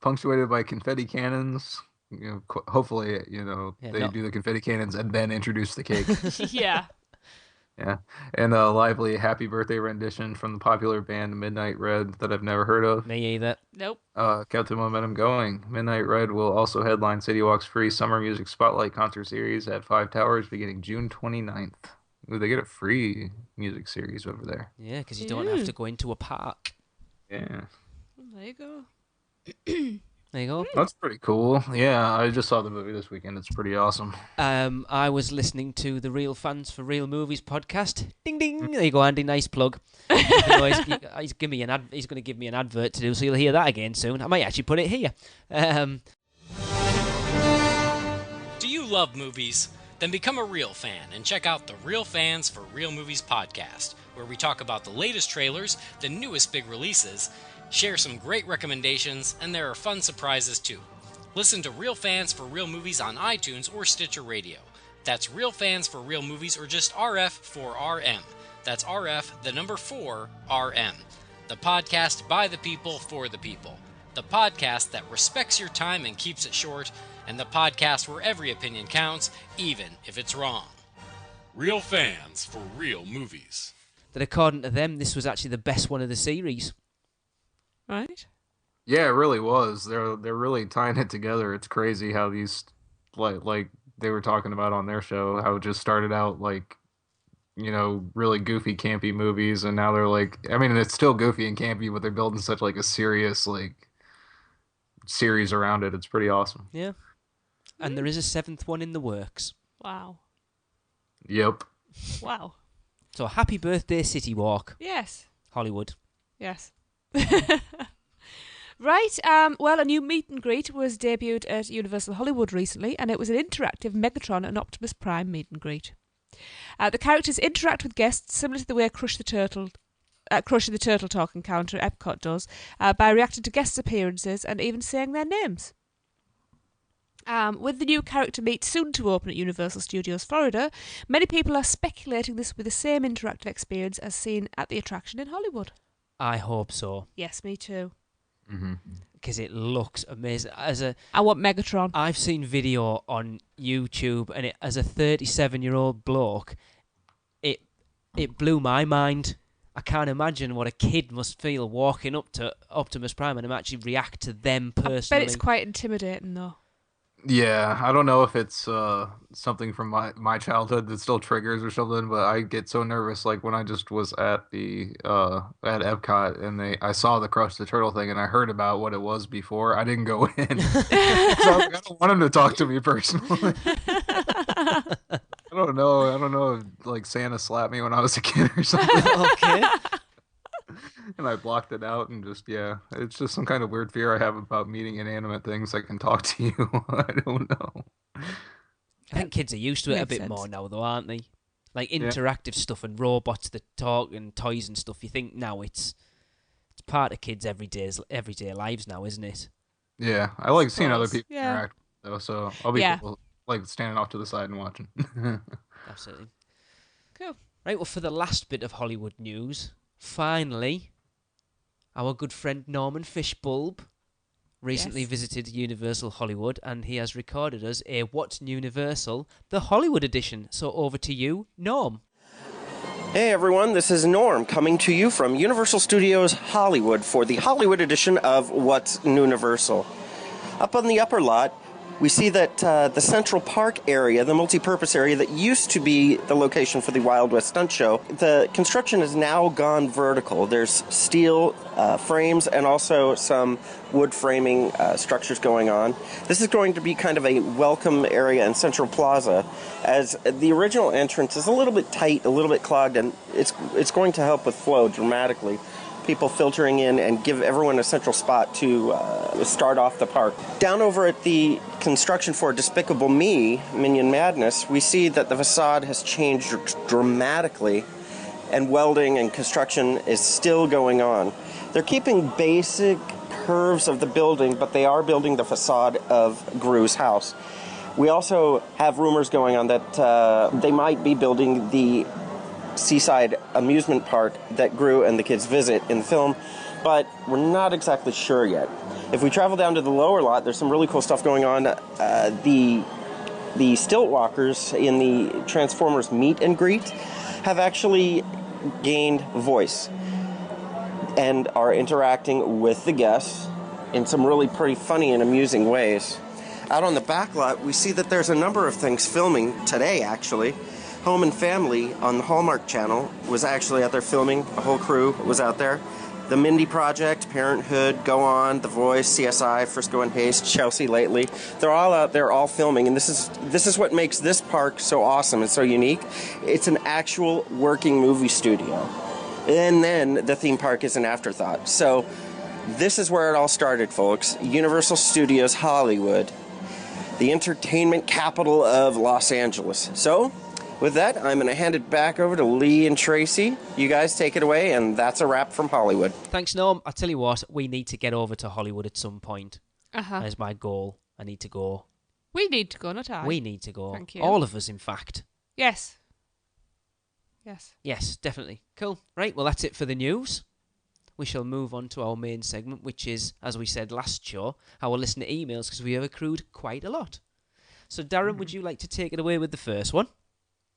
Punctuated by confetti cannons. Hopefully, they do the confetti cannons and then introduce the cake. Yeah. Yeah. And a lively happy birthday rendition from the popular band Midnight Red that I've never heard of. Me either. Nope. Kept the momentum going. Midnight Red will also headline City Walk's free Summer Music Spotlight concert series at 5 Towers beginning June 29th. Ooh, they get a free music series over there. Yeah, because you don't have to go into a park. Yeah. There you go. There you go. That's pretty cool. Yeah, I just saw the movie this weekend. It's pretty awesome. I was listening to the Real Fans for Real Movies podcast. Ding ding. There you go, Andy. Nice plug. he's going to give me an advert to do, so you'll hear that again soon. I might actually put it here. Do you love movies? Then become a real fan and check out the Real Fans for Real Movies podcast, where we talk about the latest trailers, the newest big releases, share some great recommendations, and there are fun surprises too. Listen to Real Fans for Real Movies on iTunes or Stitcher Radio. That's Real Fans for Real Movies, or just RF for RM. That's RF, the number 4, RM. The podcast by the people for the people. The podcast that respects your time and keeps it short, and the podcast where every opinion counts, even if it's wrong. Real Fans for Real Movies. That according to them, this was actually the best one of the series. Right? Yeah, it really was. They're really tying it together. It's crazy how these like they were talking about on their show, how it just started out like, really goofy, campy movies, and now they're like, I mean, it's still goofy and campy, but they're building such like a serious like series around it. It's pretty awesome. Yeah. And there is a 7th one in the works. Wow. Yep. Wow. So happy birthday, City Walk, Yes. Hollywood. Yes. Right. Well, a new meet and greet was debuted at Universal Hollywood recently, and it was an interactive Megatron and Optimus Prime meet and greet. The characters interact with guests similar to the way Crush the Turtle Talk encounter at Epcot does, by reacting to guests' appearances and even saying their names. With the new character meet soon to open at Universal Studios Florida, many people are speculating this will be the same interactive experience as seen at the attraction in Hollywood. I hope so, Yes, me too. because it looks amazing. I want Megatron. I've seen video on YouTube, and as a 37-year-old bloke, it blew my mind. I can't imagine what a kid must feel walking up to Optimus Prime and actually react to them personally. I bet it's quite intimidating, though. Yeah, I don't know if it's something from my childhood that still triggers or something, but I get so nervous. Like when I just was at the at Epcot and I saw the Crush the Turtle thing and I heard about what it was before, I didn't go in. So I was like, I don't want him to talk to me personally. I don't know if like Santa slapped me when I was a kid or something. Okay. and I blocked it out and just, yeah, it's just some kind of weird fear I have about meeting inanimate things that can talk to you. I don't know. I think kids are used to it a Makes bit sense. more now, though, aren't they? Like Yeah. interactive stuff and robots that talk and toys and stuff. You think now it's part of kids' everyday lives now, isn't it? Yeah, I like seeing other Suppose, people yeah. interact, though, so I'll be Yeah. cool, like standing off to the side and watching. Absolutely. Cool. Right, well, for the last bit of Hollywood news, finally, our good friend Norman Fishbulb recently Yes. visited Universal Hollywood, and he has recorded us a What's Universal, the Hollywood edition. So over to you, Norm. Hey everyone, this is Norm coming to you from Universal Studios Hollywood for the Hollywood edition of What's Universal. Up on the upper lot, we see that the Central Park area, the multi-purpose area that used to be the location for the Wild West Stunt Show, the construction has now gone vertical. There's steel frames and also some wood framing structures going on. This is going to be kind of a welcome area in Central Plaza, as the original entrance is a little bit tight, a little bit clogged, and it's going to help with flow dramatically. People filtering in and give everyone a central spot to start off the park. Down over at the construction for Despicable Me, Minion Madness, we see that the facade has changed dramatically, and welding and construction is still going on. They're keeping basic curves of the building, but they are building the facade of Gru's house. We also have rumors going on that they might be building the seaside amusement park that Gru and the kids visit in the film, but we're not exactly sure yet. If we travel down to the lower lot, there's some really cool stuff going on. The stilt walkers in the Transformers meet and greet have actually gained voice and are interacting with the guests in some really pretty funny and amusing ways. Out on the back lot, we see that there's a number of things filming today, actually. Home and Family on the Hallmark Channel was actually out there filming. The whole crew was out there. The Mindy Project, Parenthood, Go On, The Voice, CSI, Frisco and Paste, Chelsea lately. They're all out there, all filming, and this is what makes this park so awesome and so unique. It's an actual working movie studio. And then the theme park is an afterthought. So this is where it all started, folks. Universal Studios Hollywood, the entertainment capital of Los Angeles. So with that, I'm going to hand it back over to Lee and Tracy. You guys take it away, and that's a wrap from Hollywood. Thanks, Norm. I tell you what, we need to get over to Hollywood at some point. Uh-huh. That is my goal. I need to go. We need to go, not I. We need to go. Thank you. All of us, in fact. Yes. Yes. Yes, definitely. Cool. Right, well, that's it for the news. We shall move on to our main segment, which is, as we said last show, our listener emails, because we have accrued quite a lot. So, Darren, would you like to take it away with the first one?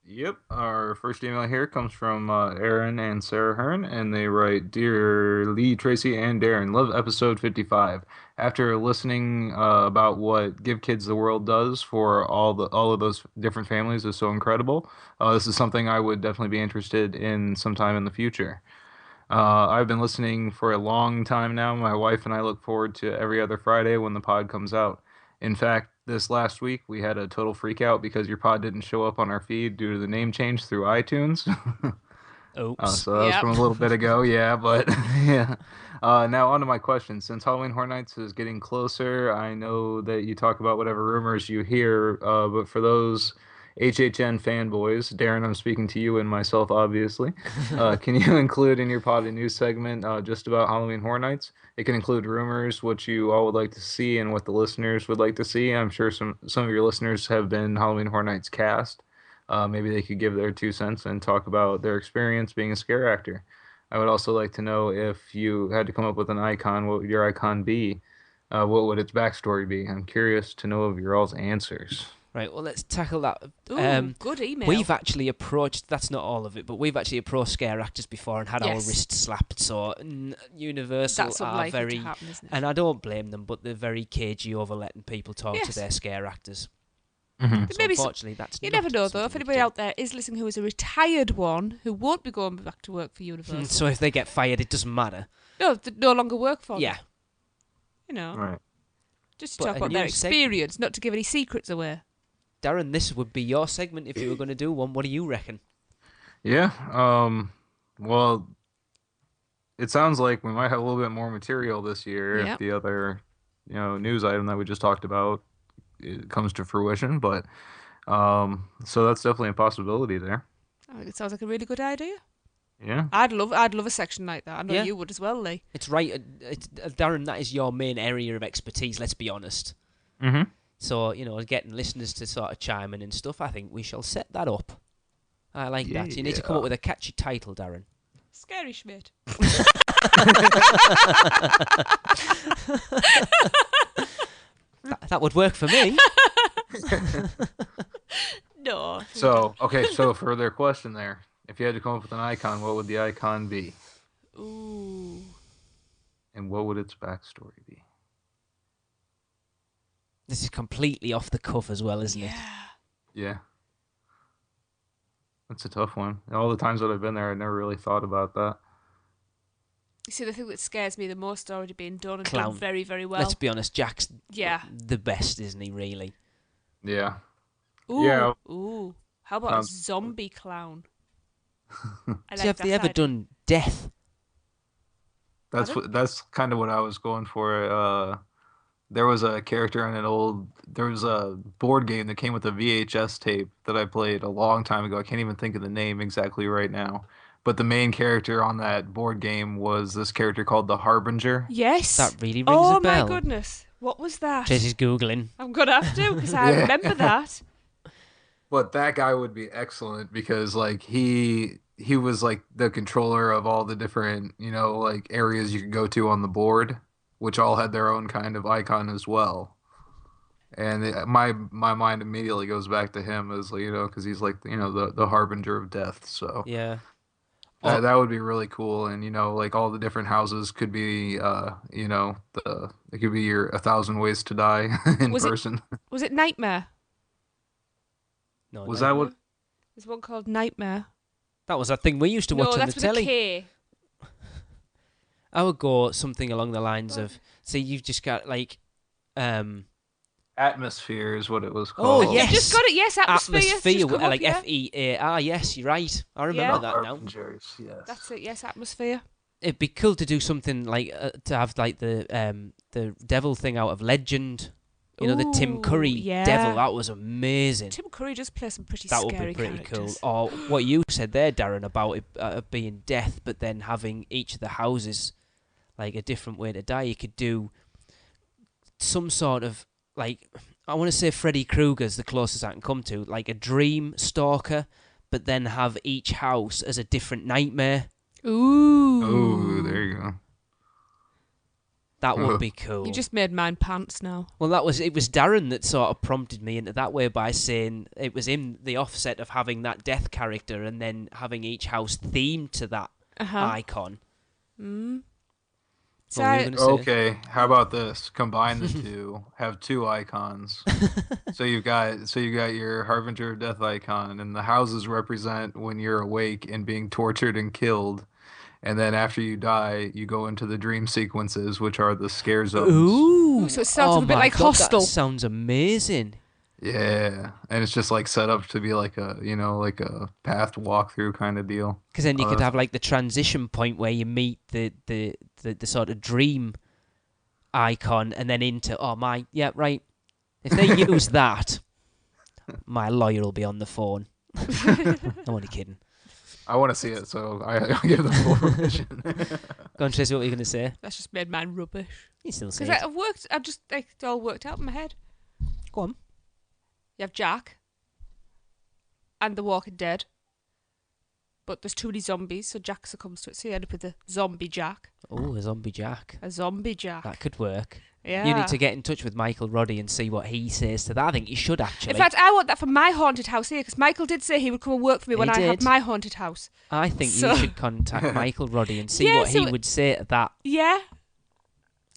Yep, our first email here comes from Aaron and Sarah Hearn, and they write, "Dear Lee, Tracy, and Darren, love episode 55. After listening about what Give Kids the World does for all of those different families is so incredible. This is something I would definitely be interested in sometime in the future. I've been listening for a long time now. My wife and I look forward to every other Friday when the pod comes out. In fact, this last week we had a total freak out because your pod didn't show up on our feed due to the name change through iTunes." Oops. So that was from a little bit ago, yeah, but yeah. Now on to my question. Since Halloween Horror Nights is getting closer, I know that you talk about whatever rumors you hear, but for those HHN fanboys, Darren, I'm speaking to you and myself, obviously. Can you include in your pod a news segment just about Halloween Horror Nights? It can include rumors, what you all would like to see, and what the listeners would like to see. I'm sure some of your listeners have been Halloween Horror Nights cast. Maybe they could give their 2 cents and talk about their experience being a scare actor. I would also like to know, if you had to come up with an icon, what would your icon be? What would its backstory be? I'm curious to know of your all's answers. Right, well, let's tackle that. Ooh, good email. We've actually approached, that's not all of it, but we've actually approached scare actors before and had our wrists slapped, so Universal That's are unlikely very, to happen, isn't it? and I don't blame them, but they're very cagey over letting people talk to their scare actors. Mm-hmm. So Maybe unfortunately, that's You not never know, though. If something we anybody do. out there is listening who is a retired one who won't be going back to work for Universal. So if they get fired, it doesn't matter. No, they no longer work for them. Yeah. You know, Right. just But to talk a about their new segment. experience, not to give any secrets away. Darren, this would be your segment if you were going to do one. What do you reckon? Yeah. Well, it sounds like we might have a little bit more material this year if Yep. the other, news item that we just talked about it comes to fruition. But so that's definitely a possibility there. I think it sounds like a really good idea. Yeah. I'd love a section like that. I know Yeah. you would as well, Lee. It's right. Darren, that is your main area of expertise, let's be honest. Mm-hmm. So, getting listeners to sort of chime in and stuff, I think we shall set that up. I like that. You need to come up with a catchy title, Darren. Scary Schmidt. That would work for me. No. So for their question there, if you had to come up with an icon, what would the icon be? Ooh. And what would its backstory be? This is completely off the cuff as well, isn't it? Yeah. That's a tough one. All the times that I've been there, I never really thought about that. You see, the thing that scares me the most already being done and Clown. done very, very well. Let's be honest, Jack's Yeah. the best, isn't he, really? Yeah. Ooh. Yeah. Ooh. How about a zombie clown? I So have they ever done death? That's kind of what I was going for. There was a character on there was a board game that came with a VHS tape that I played a long time ago. I can't even think of the name exactly right now. But the main character on that board game was this character called the Harbinger. Yes. That really rings Oh a bell. my goodness. What was that? Jesse's Googling. I'm going to have to because I remember that. But that guy would be excellent because like he was like the controller of all the different, like areas you could go to on the board, which all had their own kind of icon as well. And my mind immediately goes back to him as because he's like the harbinger of death. So Yeah. that would be really cool. And like all the different houses could be it could be your 1,000 Ways to Die in person. Was it Nightmare? No, Was no. that what? There's one called Nightmare. That was that thing we used to watch No, on that's the with a telly. K. I would go something along the lines of, see, you've just got like, Atmosphere is what it was called. oh yes, You just got it, yes, Atmosphere. It's just come up, like yeah. FEAR. Yes, you're right. I remember Yeah. that now. Harbingers, yes. That's it, yes, Atmosphere. It'd be cool to do something like to have like the devil thing out of Legend. The Tim Ooh, Curry yeah. devil. That was amazing. Tim Curry does play some pretty That would scary be pretty characters. cool. Or what you said there, Darren, about it being death, but then having each of the houses like a different way to die. You could do some sort of like, I want to say Freddy Krueger's the closest I can come to, like a dream stalker, but then have each house as a different nightmare. Ooh. Oh, there you go. That would be cool. You just made mine pants now. Well, it was Darren that sort of prompted me into that way by saying it was in the offset of having that death character and then having each house themed to that icon. Mm. What were you gonna say? Okay, how about this? Combine the two. Have two icons. So you got your Harbinger of Death icon, and the houses represent when you're awake and being tortured and killed. And then after you die, you go into the dream sequences, which are the scare zones. Ooh, So it starts a bit my like God, Hostel. That sounds amazing. Yeah, and it's just like set up to be like a like a path walkthrough kind of deal. Because then you could have like the transition point where you meet the sort of dream icon, and then into right. If they use that, my lawyer will be on the phone. I'm only kidding. I want to see it, so I'll give them full permission. Go on, Tracy, what were you going to say? That's just made mine rubbish. You still say Because it. it's all worked out in my head. Go on. You have Jack and The Walking Dead, but there's too many zombies, so Jack succumbs to it. So you end up with a zombie Jack. Oh, a zombie Jack. A zombie Jack. That could work. Yeah. You need to get in touch with Michael Roddy and see what he says to that. I think you should actually. In fact, I want that for my haunted house here, because Michael did say he would come and work for me when I had did. my haunted house. I think So- you should contact Michael Roddy and see Yeah, what he would say to that. Yeah.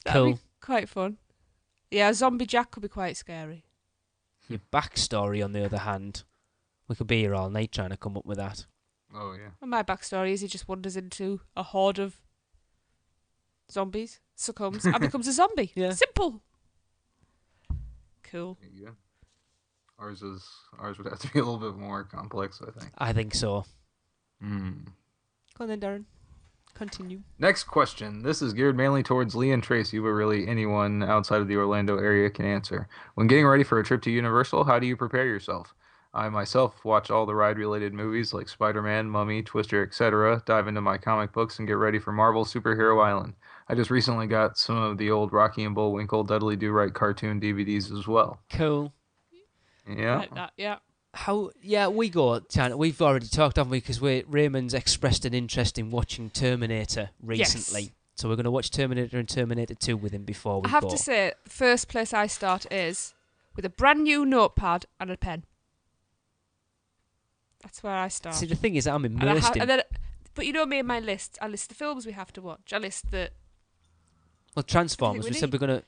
That'd Cool. be quite fun. Yeah, a zombie Jack could be quite scary. Your backstory, on the other hand, we could be here all night trying to come up with that. Oh yeah. And my backstory is he just wanders into a horde of zombies, succumbs, and becomes a zombie. Yeah. Simple. Cool. There you go. Ours would have to be a little bit more complex, I think. I think so. Mm. Go on then, Darren. Continue. Next question. This is geared mainly towards Lee and Tracy, but really anyone outside of the Orlando area can answer. When getting ready for a trip to Universal, how do you prepare yourself? I myself watch all the ride-related movies like Spider-Man, Mummy, Twister, etc., dive into my comic books, and get ready for Marvel Superhero Island. I just recently got some of the old Rocky and Bullwinkle Dudley Do-Right cartoon DVDs as well. Cool. Yeah. Like that, yeah. We go, Chan, we've already talked, haven't we? Because Raymond's expressed an interest in watching Terminator recently. Yes. So we're going to watch Terminator and Terminator 2 with him before we go. I have to say, the first place I start is with a brand new notepad and a pen. That's where I start. See, the thing is, I'm immersed in... But you know me and my list. I list the films we have to watch. I list the... Well, Transformers. We said we're going to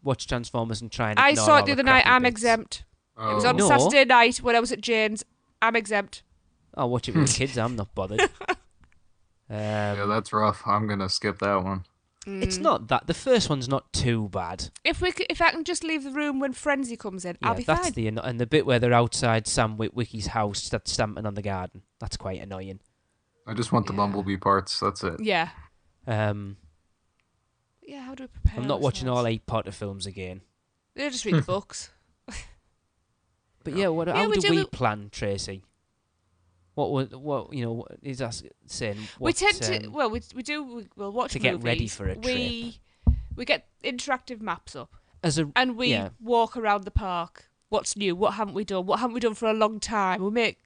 watch Transformers and try and I ignore saw all it the other night. crappy I'm bits. exempt. Oh. It was on No. Saturday night when I was at Jane's. I'm exempt. I'll watch it with the kids. I'm not bothered. Yeah, that's rough. I'm going to skip that one. It's not that. The first one's not too bad. If I can just leave the room when Frenzy comes in, Yeah, I'll be that's fine. and the bit where they're outside Sam Witwicky's house, that's stamping on the garden. That's quite annoying. I just want the Yeah. Bumblebee parts. That's it. Yeah. Um, Yeah, how do we prepare I'm not watching all ourselves? 8 Potter films again. Yeah, just read the books. But yeah, Yeah, how we do do- we plan, Tracy? What is that saying? We What, tend to... Well, we'll watch to movies. get ready for a We get interactive maps up. as a And we yeah. walk around the park. What's new? What haven't we done? What haven't we done for a long time? We make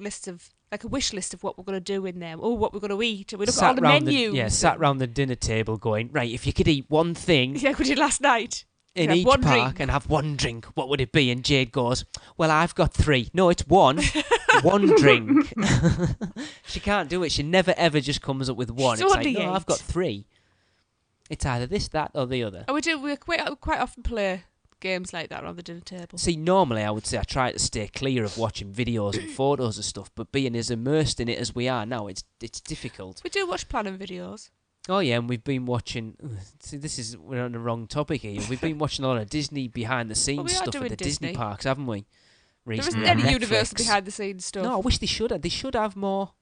lists of, like a wish list of what we're going to do in them. Oh, what we're going to eat. And we look at all the menus. sat round the dinner table going, right, if you could eat one thing Yeah, we did last night. in have each one park drink. and have one drink, what would it be? And Jade goes, well, I've got 3. No, it's one. One drink. She can't do it. She never, ever just comes up with one. She's It's like, only no, I've 8. got 3. It's either this, that, or the other. And we quite often play games like that around the dinner table. See, normally I would say I try to stay clear of watching videos and photos and stuff, but being as immersed in it as we are now, it's difficult. We do watch planning videos. Oh yeah, and we've been watching. See, we're on the wrong topic here. We've been watching a lot of Disney behind the scenes Well, we are stuff at doing the Disney Disney. parks, haven't we? There Recently isn't on any Netflix. Universal behind the scenes stuff. No, I wish they should have. They should have more.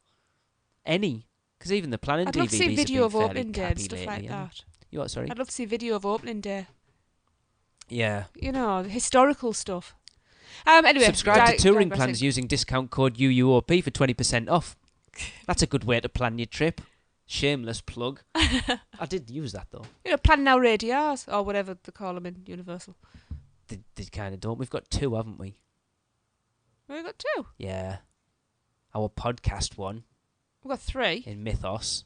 Because even the planning I'd DVDs love to see video have of been opening fairly day and cappy stuff lately, like haven't that. You what? Sorry. I'd love to see video of opening day. Yeah. You know, the historical stuff. Anyway, Subscribe to touring digressing. plans using discount code UUOP for 20% off. That's a good way to plan your trip. Shameless plug. I did use that though. You know, planning our radios or whatever they call them in Universal. They kind of don't. We've got 2, haven't we? We've got 2. Yeah. Our podcast one We've got 3 in Mythos.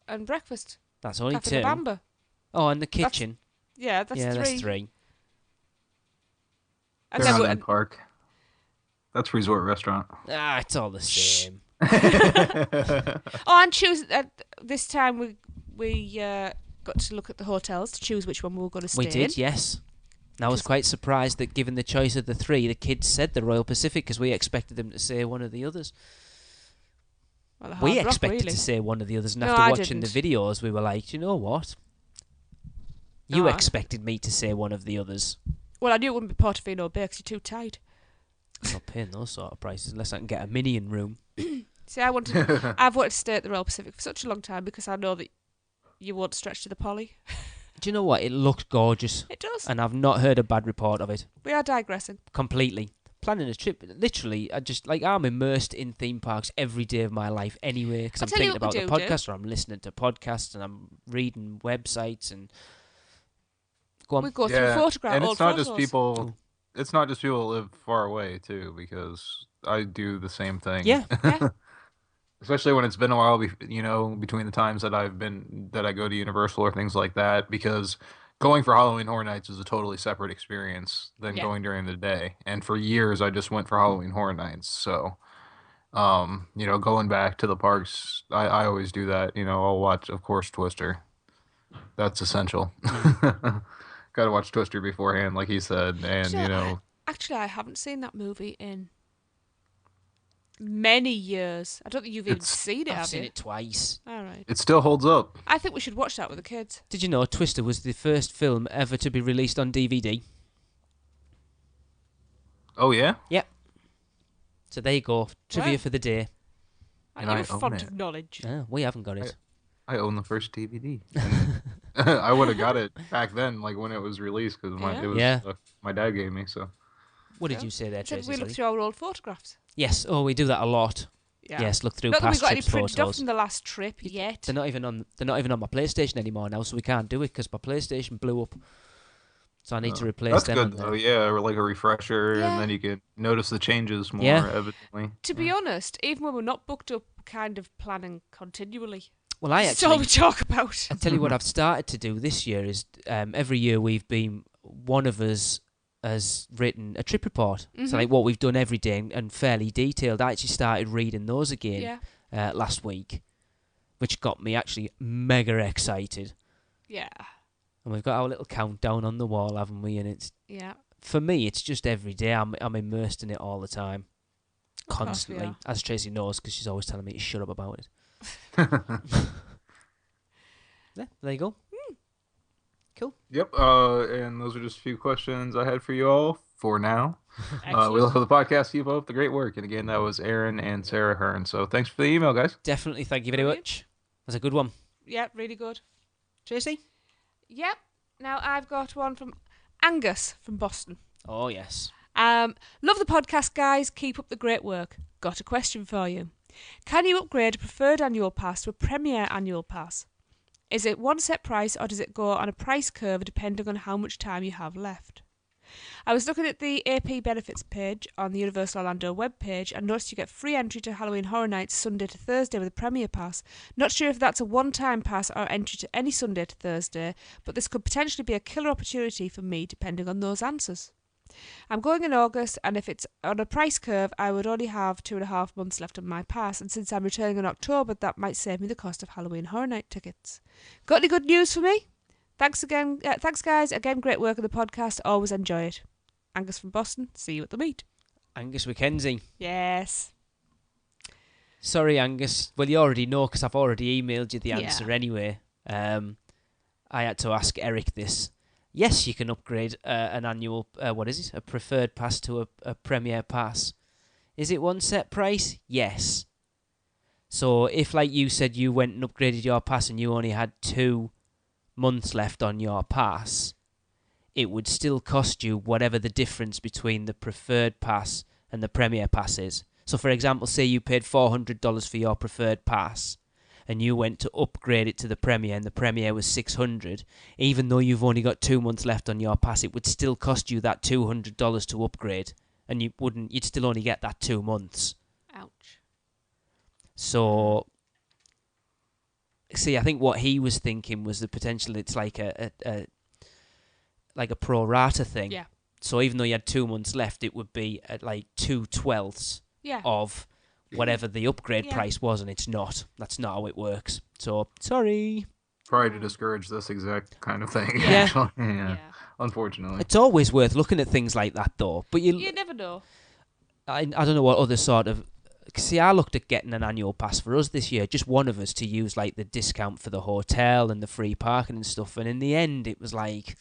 and breakfast. That's only Cafe 2. de Bamba. Oh, and the kitchen. Yeah, that's 3. That's 3. And They're then on that park. That's resort restaurant. Ah, it's all the same. and choose. This time we got to look at the hotels to choose which one we were going to stay We did, in. yes. And I was quite surprised that given the choice of the 3, the kids said the Royal Pacific because we expected them to say one of the others. Well, the Hard We Rock, expected really. to say one of the others, and No, after I watching didn't. the videos, we were like, you know what? You No, expected me to say one of the others. Well, I knew it wouldn't be Portofino Bay because you're too tight. I'm not paying those sort of prices unless I can get a minion room. See, I've wanted to stay at the Royal Pacific for such a long time because I know that you won't stretch to the Poly. Do you know what? It looks gorgeous, It does. and I've not heard a bad report of it. We are digressing. Completely. Planning a trip, literally, I'm immersed in theme parks every day of my life anyway, because I'll I'm tell you thinking what we about the do, podcast, or I'm listening to podcasts, and I'm reading websites, and... Go on. We go through photograph and old it's not photos. just people. It's not just people who live far away too, because I do the same thing. Yeah. Yeah. Especially when it's been a while, between the times that I go to Universal or things like that, because going for Halloween Horror Nights is a totally separate experience than Yeah. going during the day. And for years, I just went for Halloween Horror Nights. So, going back to the parks, I always do that. I'll watch, of course, Twister. That's essential. Got to watch Twister beforehand, like he said, and So, Actually, I haven't seen that movie in many years. I don't think you've even seen it, I've have seen you? it twice. All right. it still holds up. I think we should watch that with the kids. Did you know Twister was the first film ever to be released on DVD? Oh yeah. So there you go. Trivia Right. for the day. And you're a font of knowledge. We haven't got it. I own the first DVD. I would have got it back then, like when it was released, because my dad gave me. So. What did you say there, Tracy? We look through our old photographs. Yes. Oh, we do that a lot. Yeah. Yes, look through Not past that we've got trips any printed photos. off from the last trip yet. They're not even on my PlayStation anymore now, so we can't do it because my PlayStation blew up. So I need to replace them. That's good though. Yeah, or like a refresher, and then you can notice the changes more evidently. To be honest, even when we're not booked up, we're kind of planning continually. Well, That's all we talk about. I tell you what I've started to do this year is every year one of us has written a trip report. So like what we've done every day and fairly detailed. I actually started reading those again last week, which got me actually mega excited. Yeah. And we've got our little countdown on the wall, haven't we? And it's for me, it's just every day. I'm immersed in it all the time, constantly, as Tracy knows because she's always telling me to shut up about it. There you go. Cool. Yep. And those are just a few questions I had for you all for now. We love the podcast. Keep up the great work. And again, that was Aaron and Sarah Hearn. So thanks for the email, guys. Definitely. Thank you very much. That's a good one. Yeah, really good. Tracy? Yep. Now I've got one from Angus from Boston. Oh, yes. Love the podcast, guys. Keep up the great work. Got a question for you. Can you upgrade a preferred annual pass to a premier annual pass? Is it one set price or does it go on a price curve depending on how much time you have left? I was looking at the AP benefits page on the Universal Orlando webpage and noticed you get free entry to Halloween Horror Nights Sunday to Thursday with a Premier Pass. Not sure if that's a one-time pass or entry to any Sunday to Thursday, but this could potentially be a killer opportunity for me depending on those answers. I'm going in August, and if it's on a price curve, I would only have 2.5 months left on my pass, and since I'm returning in October, that might save me the cost of Halloween Horror Night tickets. Got any good news for me? Thanks again. Thanks, guys. Again, great work on the podcast. Always enjoy it. Angus from Boston. See you at the meet. Angus McKenzie. Yes. Sorry, Angus. Well, you already know because I've already emailed you the answer anyway. I had to ask Eric this. Yes, you can upgrade an annual, a preferred pass to a premier pass. Is it one set price? Yes. So if, like you said, you went and upgraded your pass and you only had 2 months left on your pass, it would still cost you whatever the difference between the preferred pass and the premier pass is. So, for example, say you paid $400 for your preferred pass, and you went to upgrade it to the Premier, and the Premier was $600, even though you've only got 2 months left on your pass, it would still cost you that $200 to upgrade, and you'd still only get that 2 months. Ouch. So, see, I think what he was thinking was the potential. It's like a pro rata thing. Yeah. So even though you had 2 months left, it would be at like 2/12 of whatever the upgrade price was, and it's not. That's not how it works. So, sorry. Probably to discourage this exact kind of thing. Yeah. Actually. Yeah. Unfortunately. It's always worth looking at things like that, though. But you never know. I don't know what other sort of... See, I looked at getting an annual pass for us this year, just one of us, to use like the discount for the hotel and the free parking and stuff. And in the end, it was like...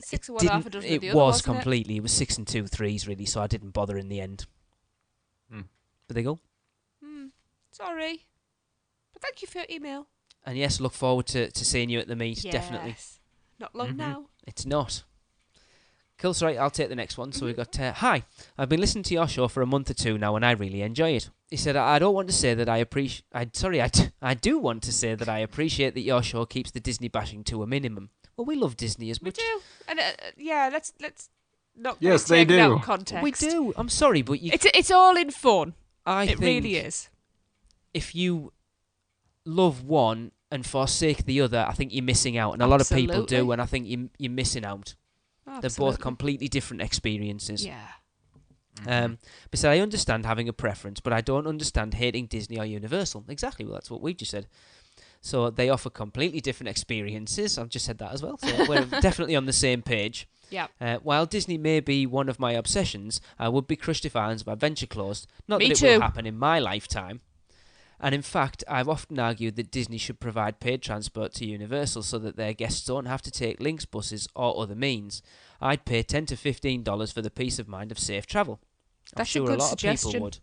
6 of one, half a dozen of the other, was wasn't completely. It was 6 and 2 threes, really, so I didn't bother in the end. But there you go. Sorry. But thank you for your email. And yes, look forward to seeing you at the meet, definitely. Not long now. It's not. Cool, sorry, I'll take the next one. So we've got, hi, I've been listening to your show for a month or 2 now and I really enjoy it. He said, I don't want to say that I appreciate... I do want to say that I appreciate that your show keeps the Disney bashing to a minimum. Well, we love Disney as much. We do. And let's not yes, they take it do. out of context. We do. I'm sorry, but you... It's all in fun. I think really is. If you love one and forsake the other, I think you're missing out. And a lot of people do, and I think you're missing out. Absolutely. They're both completely different experiences. Yeah. Besides, I understand having a preference, but I don't understand hating Disney or Universal. Exactly, well, that's what we've just said. So they offer completely different experiences. I've just said that as well. So we're definitely on the same page. Yeah. While Disney may be one of my obsessions, I would be crushed if Islands of Adventure closed. Not Me that it too. will happen in my lifetime. And in fact, I've often argued that Disney should provide paid transport to Universal so that their guests don't have to take Lynx buses or other means. I'd pay $10 to $15 for the peace of mind of safe travel. I'm That's sure a good lot suggestion. of people would.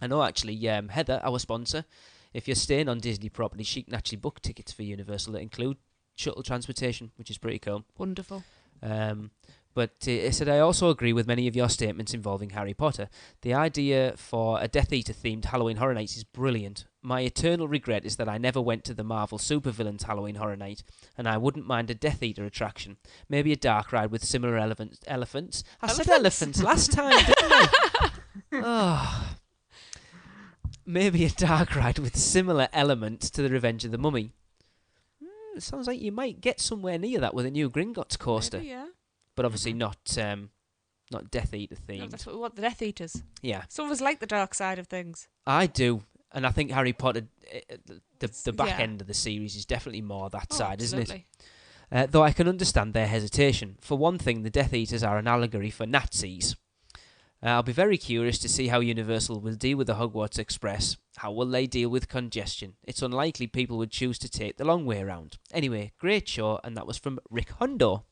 I know, actually, Heather, our sponsor, if you're staying on Disney property, she can actually book tickets for Universal that include shuttle transportation, which is pretty cool. Wonderful. But it said, I also agree with many of your statements involving Harry Potter. The idea for a Death Eater-themed Halloween Horror Night is brilliant. My eternal regret is that I never went to the Marvel Supervillains Halloween Horror Night, and I wouldn't mind a Death Eater attraction. Maybe a dark ride with similar elephants. I said elephants last time, didn't I? Oh. Maybe a dark ride with similar elements to the Revenge of the Mummy. It sounds like you might get somewhere near that with a new Gringotts coaster. Maybe, yeah. But obviously not Death Eater themed. No, that's what we want, the Death Eaters. Yeah. Some of us like the dark side of things. I do. And I think Harry Potter, the back Yeah. end of the series is definitely more that side, Absolutely. isn't it? Though I can understand their hesitation. For one thing, the Death Eaters are an allegory for Nazis. I'll be very curious to see how Universal will deal with the Hogwarts Express. How will they deal with congestion? It's unlikely people would choose to take the long way around. Anyway, great show, and that was from Rick Hondo.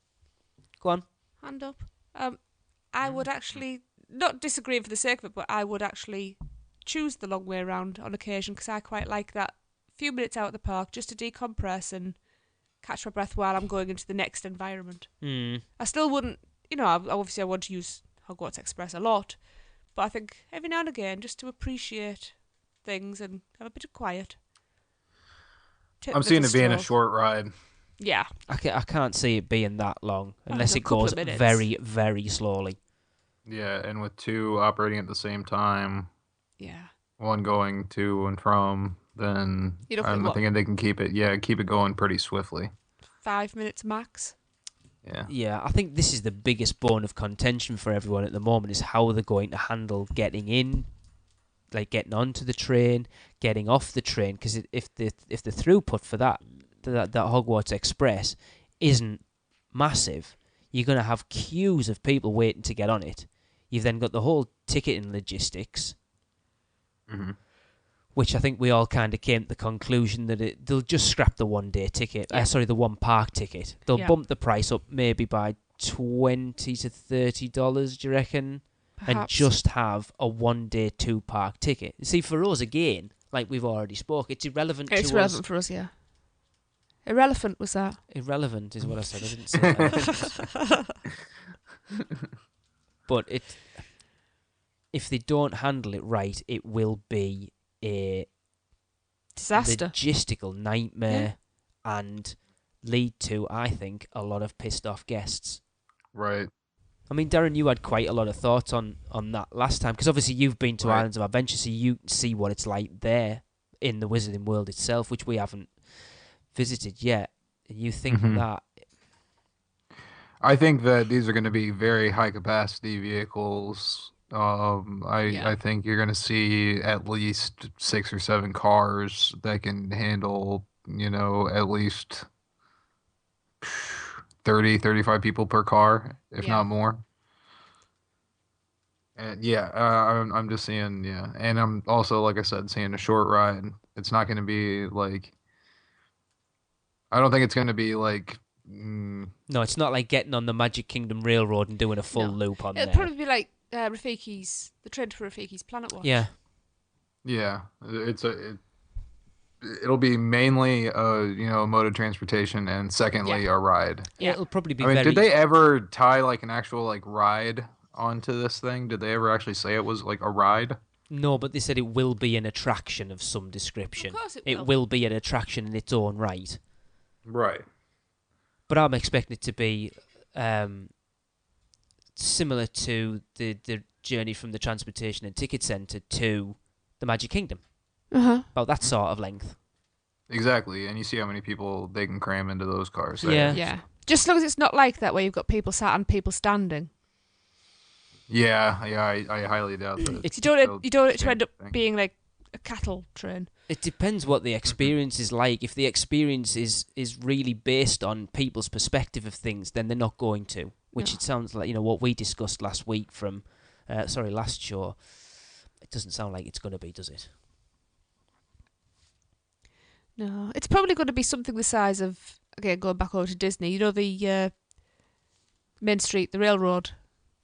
Go on. Hand up. I would actually, not disagree for the sake of it, but I would actually choose the long way around on occasion because I quite like that few minutes out at the park just to decompress and catch my breath while I'm going into the next environment. I still wouldn't, obviously I want to use Hogwarts Express a lot, but I think every now and again just to appreciate things and have a bit of quiet. I'm seeing it being a short ride. Yeah. I can't see it being that long unless a it couple goes of minutes. very, very slowly. Yeah, and with two operating at the same time, Yeah. one going to and from, then You don't I'm think what? thinking they can keep it going pretty swiftly. 5 minutes max. Yeah. Yeah, I think this is the biggest bone of contention for everyone at the moment is how they're going to handle getting in, like getting onto the train, getting off the train. Because if the throughput for that Hogwarts Express isn't massive, you're going to have queues of people waiting to get on it. You've then got the whole ticketing logistics, which I think we all kind of came to the conclusion that they'll just scrap the one-day ticket. The one park ticket. They'll bump the price up maybe by $20 to $30, do you reckon? Perhaps. And just have a one-day two-park ticket. See, for us, again, like we've already spoke, it's irrelevant to us. It's relevant for us, yeah. Irrelevant was that? Irrelevant is what I said. I didn't say irrelevant. But if they don't handle it right, it will be a Disaster. logistical nightmare and lead to, I think, a lot of pissed off guests. Right. I mean, Darren, you had quite a lot of thoughts on that last time, because obviously you've been to Islands of Adventure, so you see what it's like there in the Wizarding World itself, which we haven't visited yet. You think that... I think that these are going to be very high capacity vehicles. I think you're going to see at least 6 or 7 cars that can handle, at least 30, 35 people per car, if not more. And I'm just seeing, and I'm also, like I said, seeing a short ride. It's not going to be like, I don't think it's going to be like. No, it's not like getting on the Magic Kingdom Railroad and doing a full loop on It'll there. probably be like Rafiki's, the trend for Rafiki's Planet Watch. Yeah. Yeah, it'll be mainly a mode of transportation, and secondly a ride. Yeah, it'll probably be did they ever tie like an actual like ride onto this thing? Did they ever actually say it was like a ride? No, but they said it will be an attraction of some description. Of course it will be an attraction in its own right. Right. But I'm expecting it to be similar to the journey from the transportation and ticket centre to the Magic Kingdom. About that sort of length. Exactly, and you see how many people they can cram into those cars. Yeah. Just as long as it's not like that where you've got people sat and people standing. Yeah, I highly doubt that. You don't want it to end up being like a cattle train. It depends what the experience is like. If the experience is really based on people's perspective of things, then they're not going to. Which it sounds like, what we discussed last week from, last show. It doesn't sound like it's going to be, does it? No, it's probably going to be something the size of, again, going back over to Disney, the Main Street, the railroad.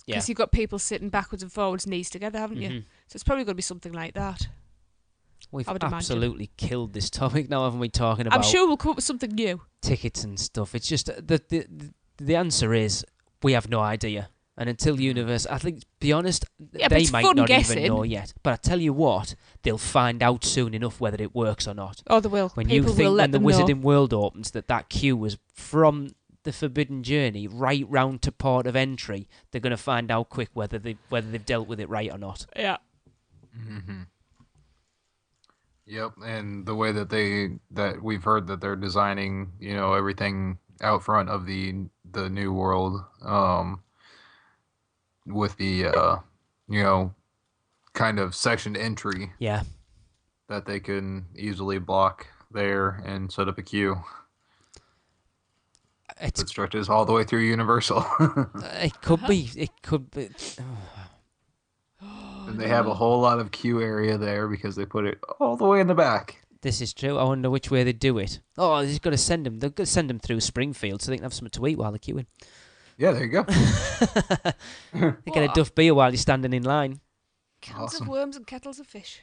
Because you've got people sitting backwards and forwards, knees together, haven't you? So it's probably going to be something like that. We've I would imagine. absolutely killed this topic now, haven't we? Talking about I'm sure we'll come up with something new. tickets and stuff. It's just the answer is we have no idea. And until Universal, I think, to be honest, Yeah, but they it's might fun not guessing. even know yet. But I tell you what, they'll find out soon enough whether it works or not. Oh, they will. When People you think will let when the them know. Wizarding World opens that queue was from the Forbidden Journey right round to port of entry, they're going to find out quick whether they've dealt with it right or not. Yeah. Mm-hmm. Yep, and the way that we've heard that they're designing, everything out front of the new world, with the kind of sectioned entry. Yeah. That they can easily block there and set up a queue. It stretches all the way through Universal. It could be. It could be. And they have a whole lot of queue area there because they put it all the way in the back. This is true. I wonder which way they do it. Oh, they've got to send them. They've got to send them through Springfield so they can have something to eat while they're queuing. Yeah, there you go. They get a duff beer while you're standing in line. Cans Awesome. of worms and kettles of fish.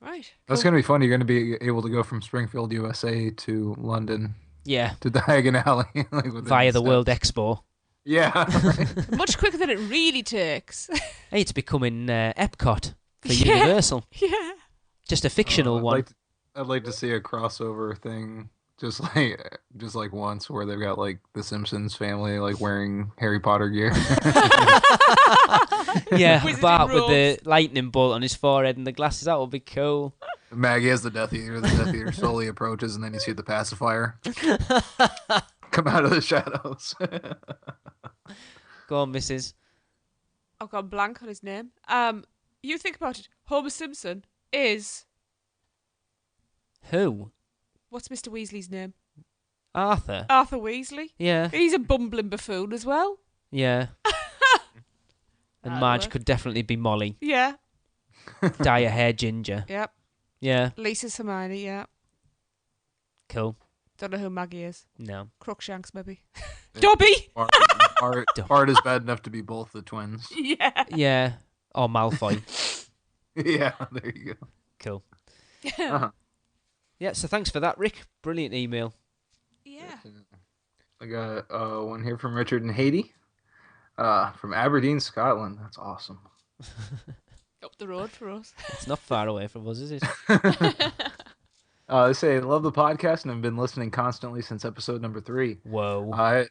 Right. That's going to be fun. You're going to be able to go from Springfield, USA to London. Yeah. To Diagon Alley. Via the World Expo. Yeah. Right. Much quicker than it really takes. Hey, it's becoming Epcot for Universal. Yeah. Just a fictional one. I'd like to see a crossover thing, just like once, where they've got like the Simpsons family like wearing Harry Potter gear. Yeah, Wizarding Bart with robes. the lightning bolt on his forehead and the glasses. That would be cool. Maggie has the Death Eater. The Death Eater slowly approaches, and then you see the pacifier come out of the shadows. Go on, Mrs. I've gone blank on his name. You think about it. Homer Simpson is... Who? What's Mr. Weasley's name? Arthur. Arthur Weasley. Yeah. He's a bumbling buffoon as well. Yeah. And That'll Marge work. could definitely be Molly. Yeah. Dye her hair ginger. Yep. Yeah. Lisa's Hermione, yeah. Cool. Don't know who Maggie is. No. Crookshanks, maybe. Dobby! Bart is bad enough to be both the twins. Yeah. Yeah. Or Malfoy. Yeah, there you go. Cool. Uh-huh. Yeah, so thanks for that, Rick. Brilliant email. Yeah. I got one here from Richard in Haiti. From Aberdeen, Scotland. That's awesome. Up the road for us. It's not far away from us, is it? They say, love the podcast and have been listening constantly since episode number 3. Whoa. I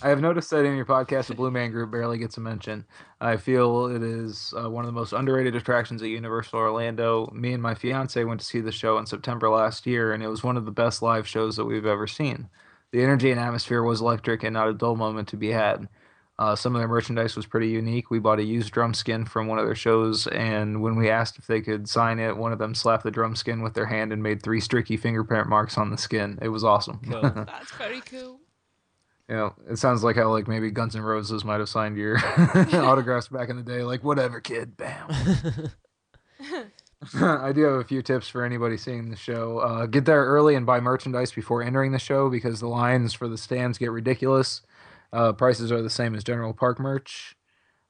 have noticed that in your podcast, the Blue Man Group barely gets a mention. I feel it is one of the most underrated attractions at Universal Orlando. Me and my fiance went to see the show in September last year, and it was one of the best live shows that we've ever seen. The energy and atmosphere was electric and not a dull moment to be had. Some of their merchandise was pretty unique. We bought a used drum skin from one of their shows, and when we asked if they could sign it, one of them slapped the drum skin with their hand and made 3 streaky fingerprint marks on the skin. It was awesome. Cool. That's very cool. It sounds like how like maybe Guns N' Roses might have signed your autographs back in the day. Like, whatever, kid. Bam. I do have a few tips for anybody seeing the show. Get there early and buy merchandise before entering the show because the lines for the stands get ridiculous. Prices are the same as general park merch.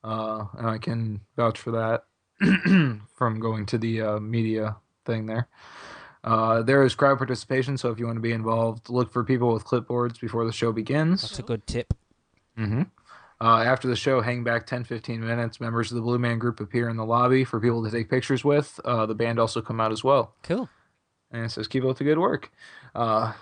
And I can vouch for that from going to the media thing there. There is crowd participation, so if you want to be involved, look for people with clipboards before the show begins. That's a good tip. Mm-hmm. After the show, hang back 10-15 minutes. Members of the Blue Man Group appear in the lobby for people to take pictures with. The band also come out as well. Cool. And it says, keep up the good work. I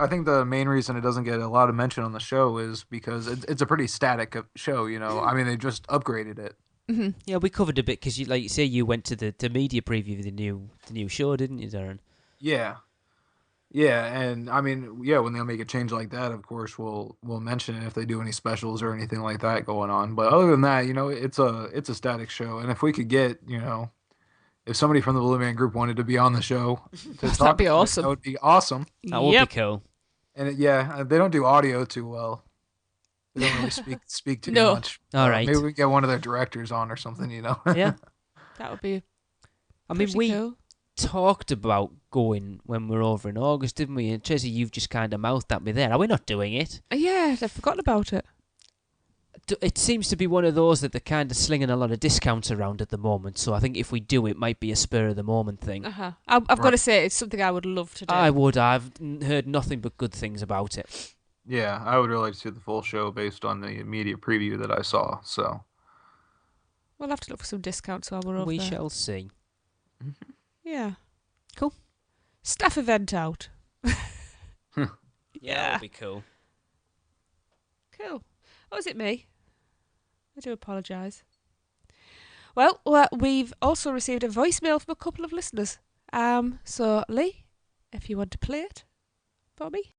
think the main reason it doesn't get a lot of mention on the show is because it's a pretty static show, I mean, they just upgraded it. Mm-hmm. Yeah, we covered a bit because you say you went to the media preview of the new show, didn't you, Darren? Yeah. Yeah, and I mean, when they'll make a change like that, of course, we'll mention it if they do any specials or anything like that going on. But other than that, it's a static show, and if we could get, if somebody from the Blue Man Group wanted to be on the show, That'd be awesome. That would be awesome. That would be cool. And they don't do audio too well. They don't really speak too No. much. All right. Maybe we can get one of their directors on or something. Yeah. That would be. I mean, pretty we cool. talked about going when we're over in August, didn't we? And Tracy, you've just kind of mouthed at me there. Are we not doing it? Yeah, I've forgotten about it. It seems to be one of those that they're kind of slinging a lot of discounts around at the moment. So I think if we do, it might be a spur of the moment thing. I've got to say, it's something I would love to do. I would. I've heard nothing but good things about it. Yeah, I would really like to see the full show based on the immediate preview that I saw. So We'll have to look for some discounts while we're over We there. shall see. Yeah. Cool. Staff event out. Yeah, that'll be cool. Cool. Oh, is it me? I do apologise. Well, we've also received a voicemail from a couple of listeners. So, Lee, if you want to play it for me.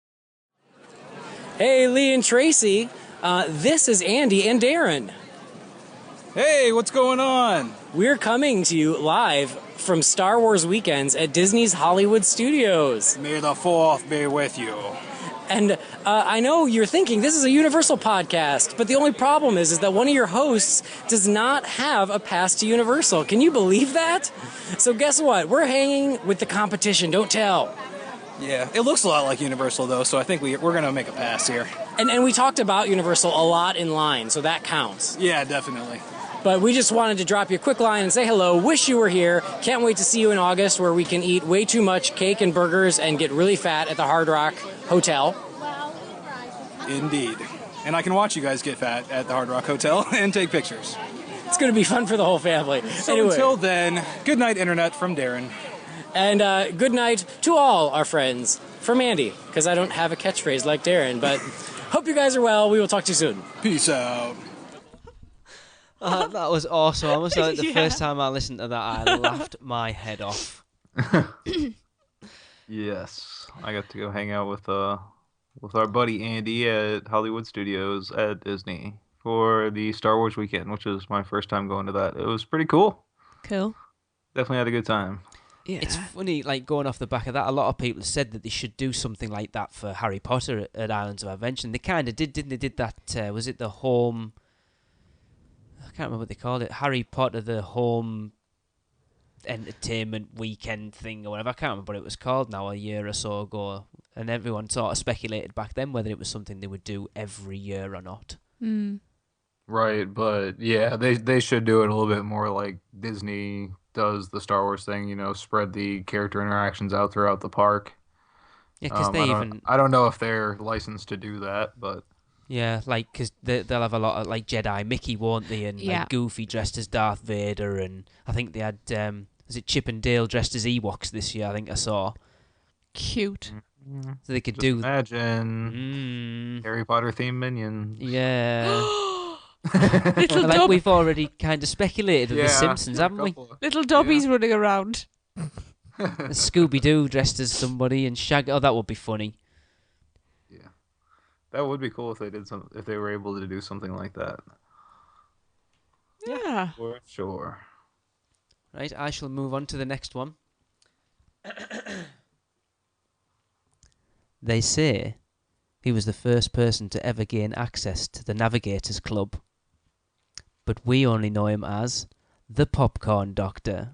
Hey, Lee and Tracy. This is Andy and Darren. Hey, what's going on? We're coming to you live from Star Wars Weekends at Disney's Hollywood Studios. May the 4th be with you. And I know you're thinking this is a Universal podcast, but the only problem is that one of your hosts does not have a pass to Universal. Can you believe that? So guess what? We're hanging with the competition. Don't tell. Yeah, it looks a lot like Universal, though, so I think we're going to make a pass here. And we talked about Universal a lot in line, so that counts. Yeah, definitely. But we just wanted to drop you a quick line and say hello. Wish you were here. Can't wait to see you in August, where we can eat way too much cake and burgers and get really fat at the Hard Rock Hotel. Indeed. And I can watch you guys get fat at the Hard Rock Hotel and take pictures. It's going to be fun for the whole family. So anyway. Until then, good night, Internet, from Darren. And good night to all our friends from Andy, because I don't have a catchphrase like Darren, but hope you guys are well. We will talk to you soon. Peace out. That was awesome. I must say, the Yeah. first time I listened to that, I laughed my head off. yes, I got to go hang out with our buddy Andy at Hollywood Studios at Disney for the Star Wars weekend, which is my first time going to that. It was pretty cool. Cool. Definitely had a good time. Yeah. It's funny, like, going off the back of that, a lot of people said that they should do something like that for Harry Potter at Islands of Adventure. And they kind of did, didn't they? Did that, was it the home... I can't remember what they called it. Harry Potter, the home entertainment weekend thing or whatever. I can't remember what it was called now, a year or so ago. And everyone sort of speculated back then whether it was something they would do every year or not. Right, but yeah, they should do it a little bit more like Disney does the Star Wars thing, spread the character interactions out throughout the park. Yeah, because I don't know if they're licensed to do that, but... Yeah, like, because they'll have a lot of, like, Jedi Mickey, won't they? And Yeah. like Goofy dressed as Darth Vader, and I think they had, is it Chip and Dale dressed as Ewoks this year, I think I saw. Cute. So they could Just do... imagine Harry Potter themed minions. Yeah. Little Like, Dob- we've already kind of speculated with Yeah, The Simpsons, a haven't we? couple of- Little Dobby's running around. Scooby-Doo dressed as somebody and Shaggy. Oh, that would be funny. That would be cool if if they were able to do something like that. Yeah. For sure. Right, I shall move on to the next one. They say he was the first person to ever gain access to the Navigators Club, but we only know him as the Popcorn Doctor.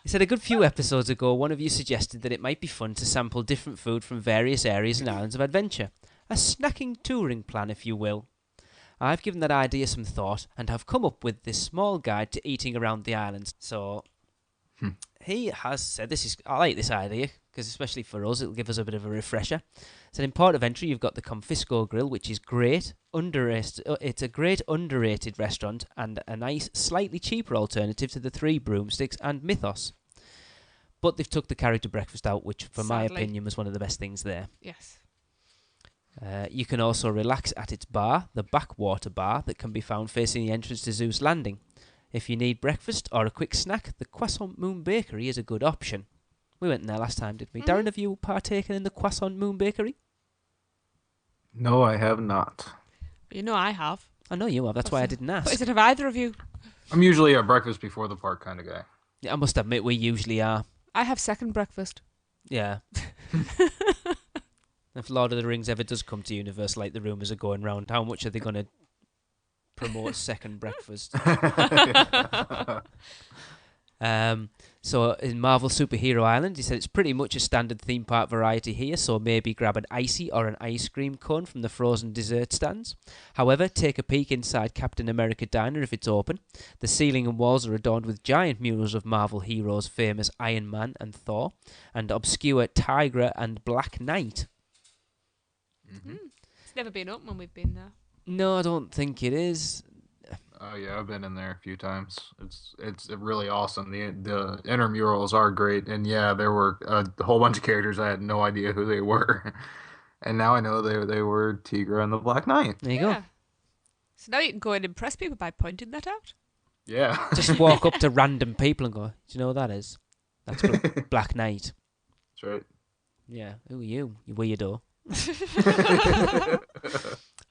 He said a good few episodes ago, one of you suggested that it might be fun to sample different food from various areas and islands of adventure. A snacking touring plan, if you will. I've given that idea some thought and have come up with this small guide to eating around the islands. So he has said, I like this idea, because especially for us, it'll give us a bit of a refresher. So in port of entry, you've got the Confisco Grill, which is great. It's a great underrated restaurant and a nice, slightly cheaper alternative to the Three Broomsticks and Mythos. But they've took the character breakfast out, which, for my Sadly. opinion, was one of the best things there. Yes. You can also relax at its bar, the Backwater Bar, that can be found facing the entrance to Zeus Landing. If you need breakfast or a quick snack, the Croissant Moon Bakery is a good option. We went in there last time, didn't we? Darren, have you partaken in the Croissant Moon Bakery? No, I have not. You know I have. I know you have, that's why I didn't But ask. is it of either of you? I'm usually a breakfast before the park kind of guy. Yeah, I must admit, we usually are. I have second breakfast. Yeah. If Lord of the Rings ever does come to Universal, like the rumours are going round, how much are they going to promote second breakfast? So in Marvel Superhero Island, he said it's pretty much a standard theme park variety here, so maybe grab an icy or an ice cream cone from the frozen dessert stands. However, take a peek inside Captain America Diner if it's open. The ceiling and walls are adorned with giant murals of Marvel heroes famous Iron Man and Thor, and obscure Tigra and Black Knight. It's never been up when we've been there. No, I don't think it is. Oh yeah, I've been in there a few times. It's really awesome. The intramurals are great, and yeah, there were a whole bunch of characters I had no idea who they were, and now I know they were Tigra and the Black Knight. There you go. So now you can go and impress people by pointing that out. Yeah. Just walk up to random people and go, "Do you know what that is? That's Black Knight." That's right. Yeah. Who are you? You weirdo.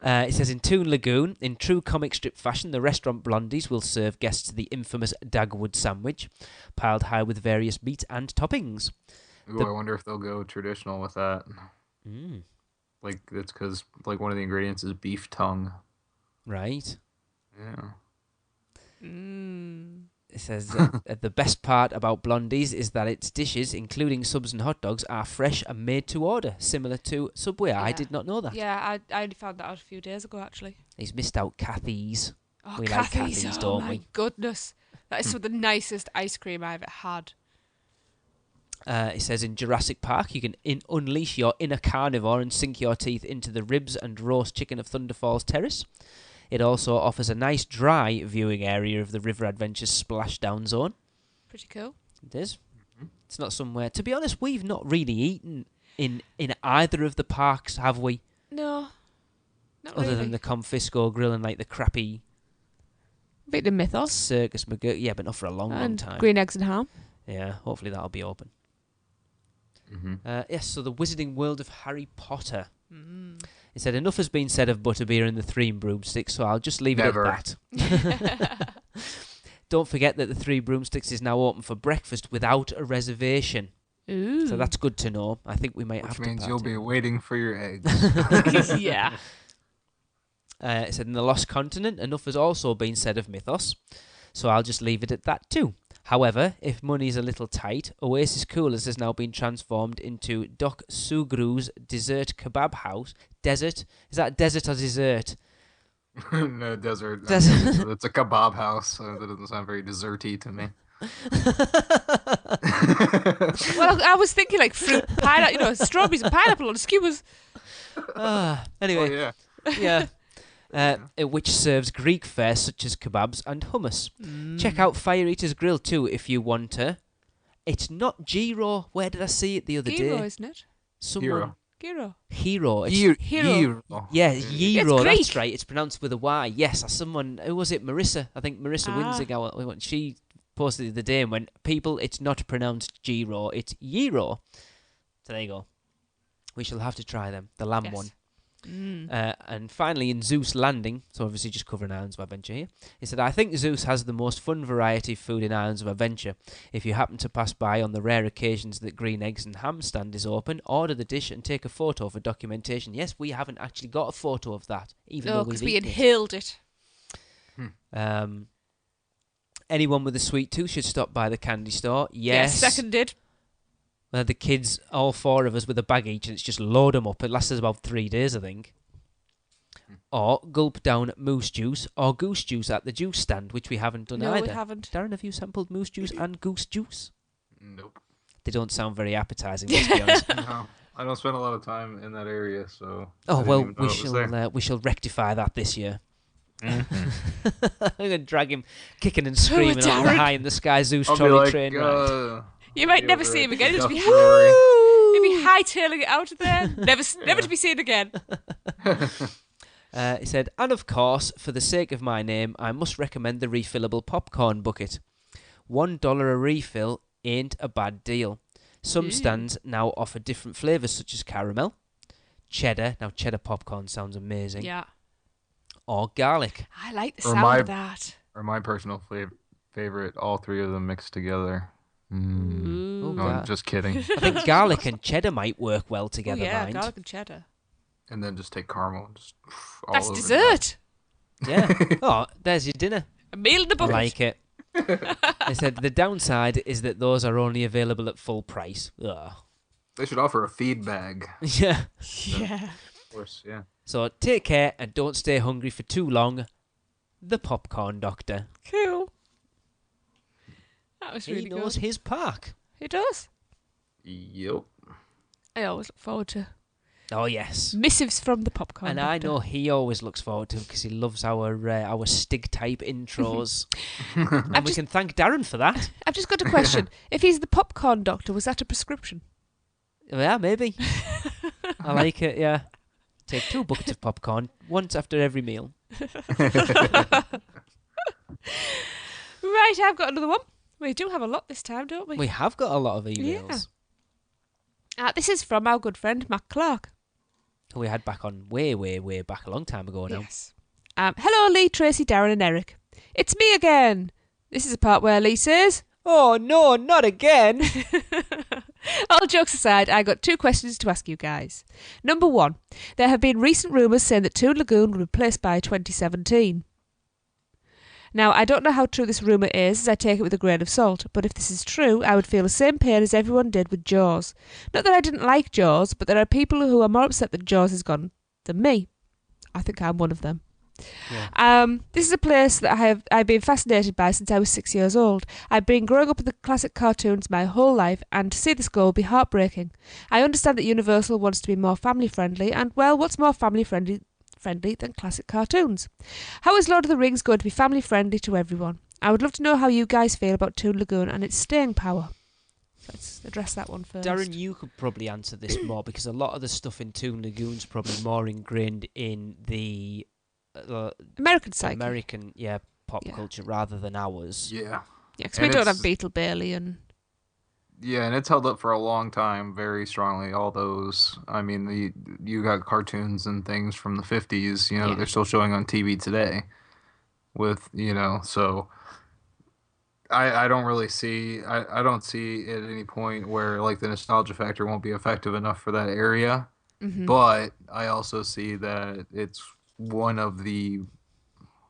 It says in Toon Lagoon, in true comic strip fashion, the restaurant Blondies will serve guests the infamous Dagwood sandwich, piled high with various meat and toppings. Ooh, I wonder if they'll go traditional with that. Like, it's because like one of the ingredients is beef tongue. Right. Yeah. It says the best part about Blondies is that its dishes, including subs and hot dogs, are fresh and made to order, similar to Subway. I did not know that. Yeah, I only found that out a few days ago, actually. He's missed out Cathy's. Oh, We Cathy's, like Cathy's, don't my we? goodness. That is some of the nicest ice cream I've ever had. It says in Jurassic Park, you can unleash your inner carnivore and sink your teeth into the ribs and roast chicken of Thunder Falls Terrace. It also offers a nice dry viewing area of the River Adventures splashdown zone. Pretty cool. It is. It's not somewhere... To be honest, we've not really eaten in either of the parks, have we? No, not Other really. than the Confisco Grill and like the crappy... Bit of Mythos. Circus McGurk. Yeah, but not for a long And time. green eggs and ham. Yeah, hopefully that'll be open. Yes, so the Wizarding World of Harry Potter. It said, enough has been said of butterbeer and the Three Broomsticks, so I'll just leave Never. it at that. Don't forget that the Three Broomsticks is now open for breakfast without a reservation. Ooh. So that's good to know. I think we might have Which to means you'll party. be waiting for your eggs. Yeah. It said, in the Lost Continent, enough has also been said of Mythos, so I'll just leave it at that too. However, if money's a little tight, Oasis Coolers has now been transformed into Doc Sugru's Dessert Kebab House. Desert? Is that desert or dessert? No, desert. Desert. It's a kebab house, so that doesn't sound very desserty to me. Well, I was thinking like fruit, pineapple, strawberries and pineapple on skewers. Anyway, Oh, yeah. yeah. Which serves Greek fare such as kebabs and hummus. Check out Fire Eater's Grill too if you want to. It's not Giro. Where did I see it the other Gyro, day? isn't it? Someone. Gyro. Hero. It's Hero. Yeah, It's Gyro, Greek. that's right. It's pronounced with a Y. Yes, someone, who was it? Marissa. I think Marissa Winziger. She posted it the other day and went, people, it's not pronounced Gyro, it's Gyro. So there you go. We shall have to try them. The lamb one. And finally, in Zeus Landing, so obviously just covering Islands of Adventure here, he said, I think Zeus has the most fun variety of food in Islands of Adventure. If you happen to pass by on the rare occasions that green eggs and ham stand is open, order the dish and take a photo for documentation. Yes, we haven't actually got a photo of that, even though because we've we eaten inhaled it. Anyone with a sweet tooth should stop by the candy store. Yes. Seconded. The kids, all four of us with a bag each, and it's just load them up. It lasts us about 3 days, I think. Or gulp down moose juice or goose juice at the juice stand, which we haven't done No, either. we haven't. Darren, have you sampled moose juice and goose juice? Nope. They don't sound very appetising, let's be honest. No, I don't spend a lot of time in that area, so. I Oh didn't well, even know it was there. we shall rectify that this year. Mhm. I'm gonna drag him kicking and screaming on the Derek. high in the sky Zeus I'll be trolley like, train ride. You might be never over see at him again. It'll be, Duck Brewery. it'll be hightailing it out of there. Never to be seen again. He said, and of course, for the sake of my name, I must recommend the refillable popcorn bucket. $1 a refill ain't a bad deal. Some stands now offer different flavours such as caramel, cheddar. Now, cheddar popcorn sounds amazing. Yeah. Or garlic. I like the Or sound of that. Or my personal favorite, all three of them mixed together. Oh, No, gar- I'm just kidding. I think garlic and cheddar might work well Oh, together, yeah, mind. garlic and cheddar. And then just take caramel and just all That's over dessert. Yeah. Oh, there's your dinner. A meal in the I bucket. like it. They said the downside is that those are only available at full price. Ugh. They should offer a feed bag. Yeah. Yeah. Of course, yeah. So take care and don't stay hungry for too long. The Popcorn Doctor. Cool. That was He really knows good. his park. He does. Yep. I always look forward to Oh, yes. missives from the Popcorn And Doctor. I know he always looks forward to it because he loves our Stig type intros. And we can thank Darren for that. I've just got a question. If he's the Popcorn Doctor, was that a prescription? Yeah, maybe. I like it, yeah. Take 2 buckets of popcorn once after every meal. Right, I've got another one. We do have a lot this time, don't we? We have got a lot of emails. This is from our good friend Matt Clark. Who we had back on way back a long time ago now. Yes. Hello, Lee, Tracy, Darren, and Eric. It's me again. This is a part where Lee says, "Oh no, not again." All jokes aside, I got 2 questions to ask you guys. Number 1, there have been recent rumours saying that Toon Lagoon will be replaced by 2017. Now, I don't know how true this rumour is, as I take it with a grain of salt, but if this is true, I would feel the same pain as everyone did with Jaws. Not that I didn't like Jaws, but there are people who are more upset that Jaws is gone than me. I think I'm one of them. Yeah. This is a place that I've been fascinated by since I was 6 years old. I've been growing up with the classic cartoons my whole life, and to see this go will be heartbreaking. I understand that Universal wants to be more family friendly, and well, what's more family friendly than classic cartoons? How is Lord of the Rings going to be family friendly to everyone? I would love to know how you guys feel about Toon Lagoon and its staying power. Let's address that one first. Darren, you could probably answer this more because a lot of the stuff in Toon Lagoon's probably more ingrained in the American psyche. American, pop culture rather than ours. Yeah. Yeah, because we don't have Beetle Bailey and... Yeah, and it's held up for a long time very strongly. All those, I mean, you got cartoons and things from the 50s, they're still showing on TV today with, so I don't really see, I don't see at any point where, like, the nostalgia factor won't be effective enough for that area. Mm-hmm. But I also see that it's one of the,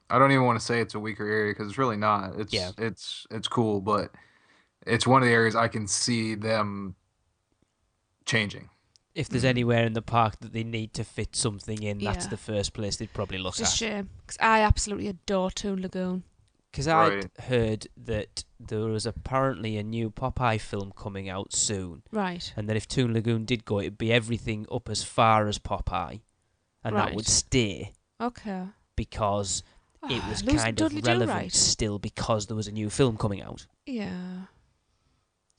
I don't even want to say it's a weaker area because it's really not. It's cool, but it's one of the areas I can see them changing. If there's anywhere in the park that they need to fit something in, that's the first place they'd probably look at. It's a shame, because I absolutely adore Toon Lagoon. Because I'd heard that there was apparently a new Popeye film coming out soon. Right. And that if Toon Lagoon did go, it'd be everything up as far as Popeye. And that would stay. Okay. Because it was Lose kind Dudley of Do relevant Right. still because there was a new film coming out. Yeah.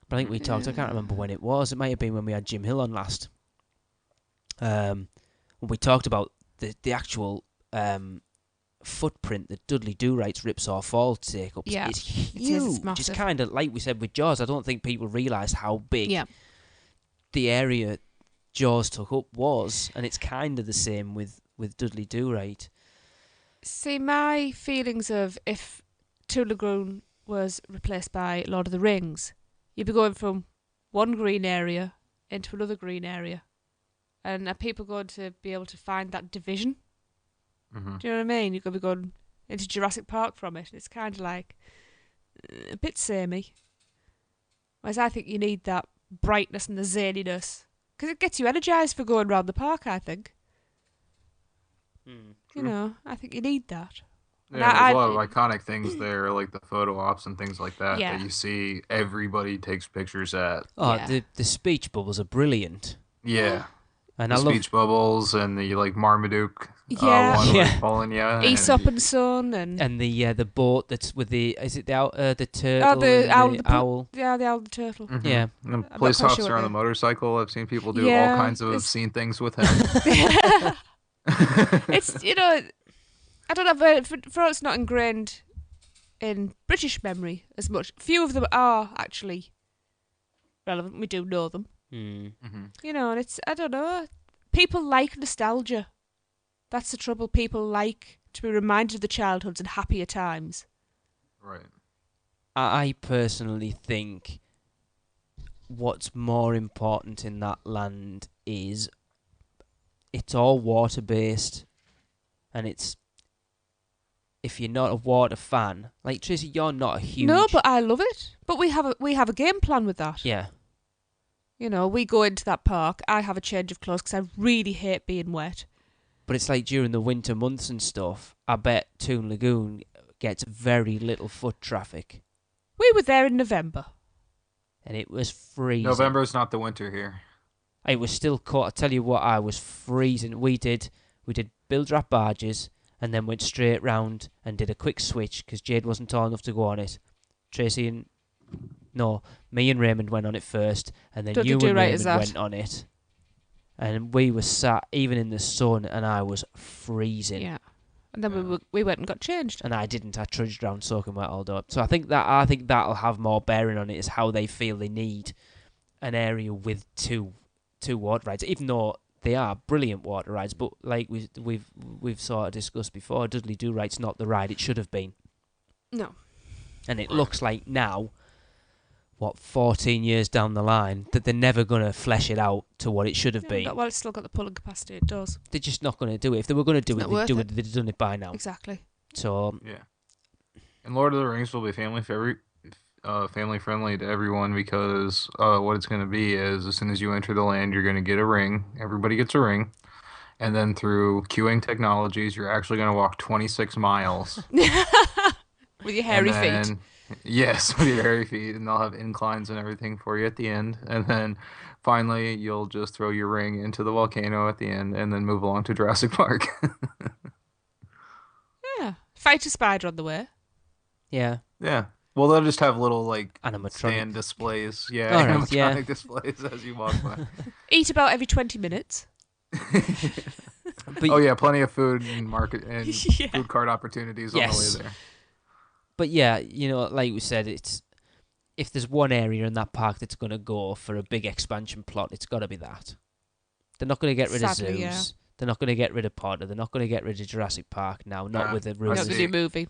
But I think we talked, I can't remember when it was. It might have been when we had Jim Hill on last. When we talked about the actual footprint that Dudley Do-Right's Ripsaw Falls take up. Yeah. It's It is, huge. it's It's massive. kind of like we said with Jaws. I don't think people realise how big the area Jaws took up was. And it's kind of the same with Dudley Do-Right. See, my feelings of if Toon Lagoon was replaced by Lord of the Rings, you'd be going from one green area into another green area. And are people going to be able to find that division? Mm-hmm. Do you know what I mean? You're going to be going into Jurassic Park from it. It's kind of like a bit samey. Whereas I think you need that brightness and the zaniness. Because it gets you energised for going around the park, I think. You know, I think you need that. Yeah, there's a lot of iconic things there, like the photo ops and things like that, that you see everybody takes pictures at. Oh, the speech bubbles are brilliant. Yeah. And the I love speech bubbles and the, like, Marmaduke Yeah. one where pulling you. Aesop and Son and the boat that's with the turtle the and owl, the owl. Yeah, the owl and the turtle. Mm-hmm. Yeah. And I'm police not quite officer sure on the what motorcycle. I've seen people do Yeah, all kinds of obscene things with him. It's, you know, I don't know, for all it's not ingrained in British memory as much. Few of them are actually relevant. We do know them. Mm-hmm. You know, and it's, I don't know, people like nostalgia. That's the trouble. People like to be reminded of the childhoods and happier times. Right. I personally think what's more important in that land is it's all water based, and it's if you're not a water fan, like Tracy, you're not a huge. No, but I love it. But we have a game plan with that. Yeah. You know, we go into that park. I have a change of clothes because I really hate being wet. But it's like during the winter months and stuff, I bet Toon Lagoon gets very little foot traffic. We were there in November. And it was freezing. November's not the winter here. It was still cold. I tell you what, I was freezing. We did build-wrap barges and then went straight round and did a quick switch because Jade wasn't tall enough to go on it. Me and Raymond went on it first, and then you and Raymond went on it. And we were sat even in the sun, and I was freezing. Yeah, and then we went and got changed. And I didn't. I trudged around soaking wet all day. So I think that'll have more bearing on it, is how they feel they need an area with two water rides, even though they are brilliant water rides. But like we've sort of discussed before, Dudley Do Right's not the ride it should have been. No. And it looks like now, 14 years down the line, that they're never going to flesh it out to what it should have been. Well, it's still got the pulling capacity, it does. They're just not going to do it. If they were going to do it, they'd have done it by now. Exactly. So yeah. And Lord of the Rings will be family friendly to everyone, because what it's going to be is, as soon as you enter the land, you're going to get a ring. Everybody gets a ring. And then through queuing technologies, you're actually going to walk 26 miles. With your hairy feet. Yes, with your hairy feet, and they'll have inclines and everything for you at the end. And then finally, you'll just throw your ring into the volcano at the end, and then move along to Jurassic Park. Yeah, fight a spider on the way. Yeah. Yeah. Well, they'll just have little animatronic stand displays. Yeah, right, animatronic displays as you walk by. Eat about every 20 minutes. Oh yeah, plenty of food and market and food cart opportunities on the way there. But yeah, like we said, if there's one area in that park that's going to go for a big expansion plot, it's got to be that. They're not going to get rid of zoos. Yeah. They're not going to get rid of Potter. They're not going to get rid of Jurassic Park now. Not with the new movie.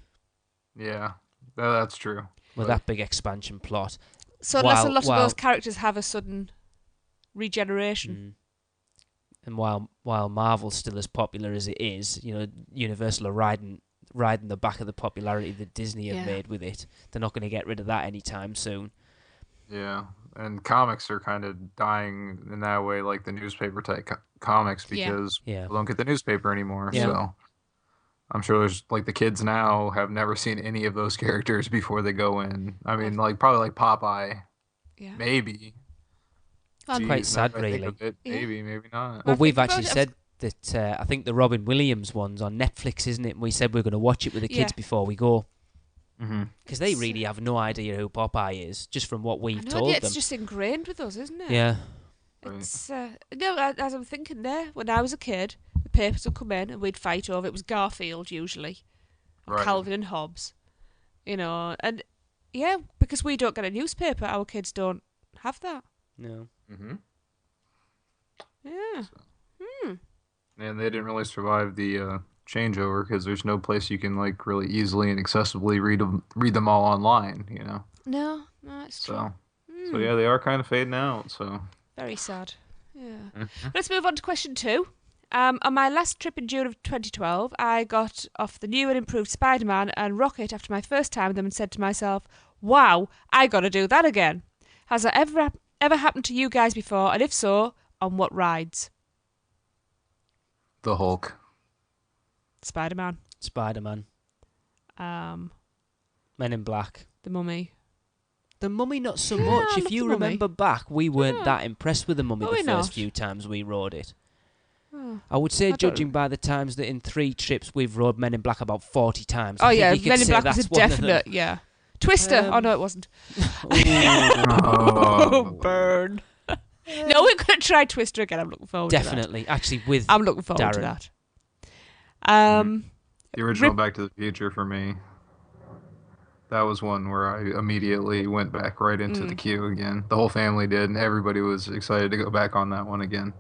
Yeah, that's true. With that big expansion plot. So unless a lot of those characters have a sudden regeneration. And while Marvel's still as popular as it is, Universal are riding the back of the popularity that Disney have made with it. They're not going to get rid of that anytime soon. Yeah, and comics are kind of dying in that way, like the newspaper type comics, because people don't get the newspaper anymore. Yeah. So I'm sure there's the kids now have never seen any of those characters before they go in. I mean, probably Popeye. Yeah. Maybe. That's quite sad, really. Maybe not. Well, we've actually said that I think the Robin Williams one's on Netflix, isn't it? And we said we're going to watch it with the kids before we go. Because they really have no idea who Popeye is, just from what we've told them. It's just ingrained with us, isn't it? Yeah. It's as I'm thinking there, when I was a kid, the papers would come in and we'd fight over. It was Garfield usually, or Calvin and Hobbes, and because we don't get a newspaper, our kids don't have that. No. Yeah. And they didn't really survive the changeover, because there's no place you can really easily and accessibly read them all online. No, it's true. So yeah, they are kind of fading out. So very sad. Yeah. Let's move on to question 2. On my last trip in June of 2012, I got off the new and improved Spider-Man and Rocket after my first time with them and said to myself, "Wow, I got to do that again." Has that ever happened to you guys before? And if so, on what rides? The Hulk. Spider-Man. Men in Black. The Mummy. The Mummy, not so much. If you remember back, we weren't that impressed with the Mummy the first few times we rode it. I would say, judging by the times that in 3 trips we've rode Men in Black about 40 times. Oh yeah, Men in Black was a definite, Twister. Oh no, it wasn't. Burn. No, we're going to try Twister again. I'm looking forward to that. Definitely. Actually, I'm looking forward to that. The original Back to the Future for me. That was one where I immediately went back right into the queue again. The whole family did, and everybody was excited to go back on that one again.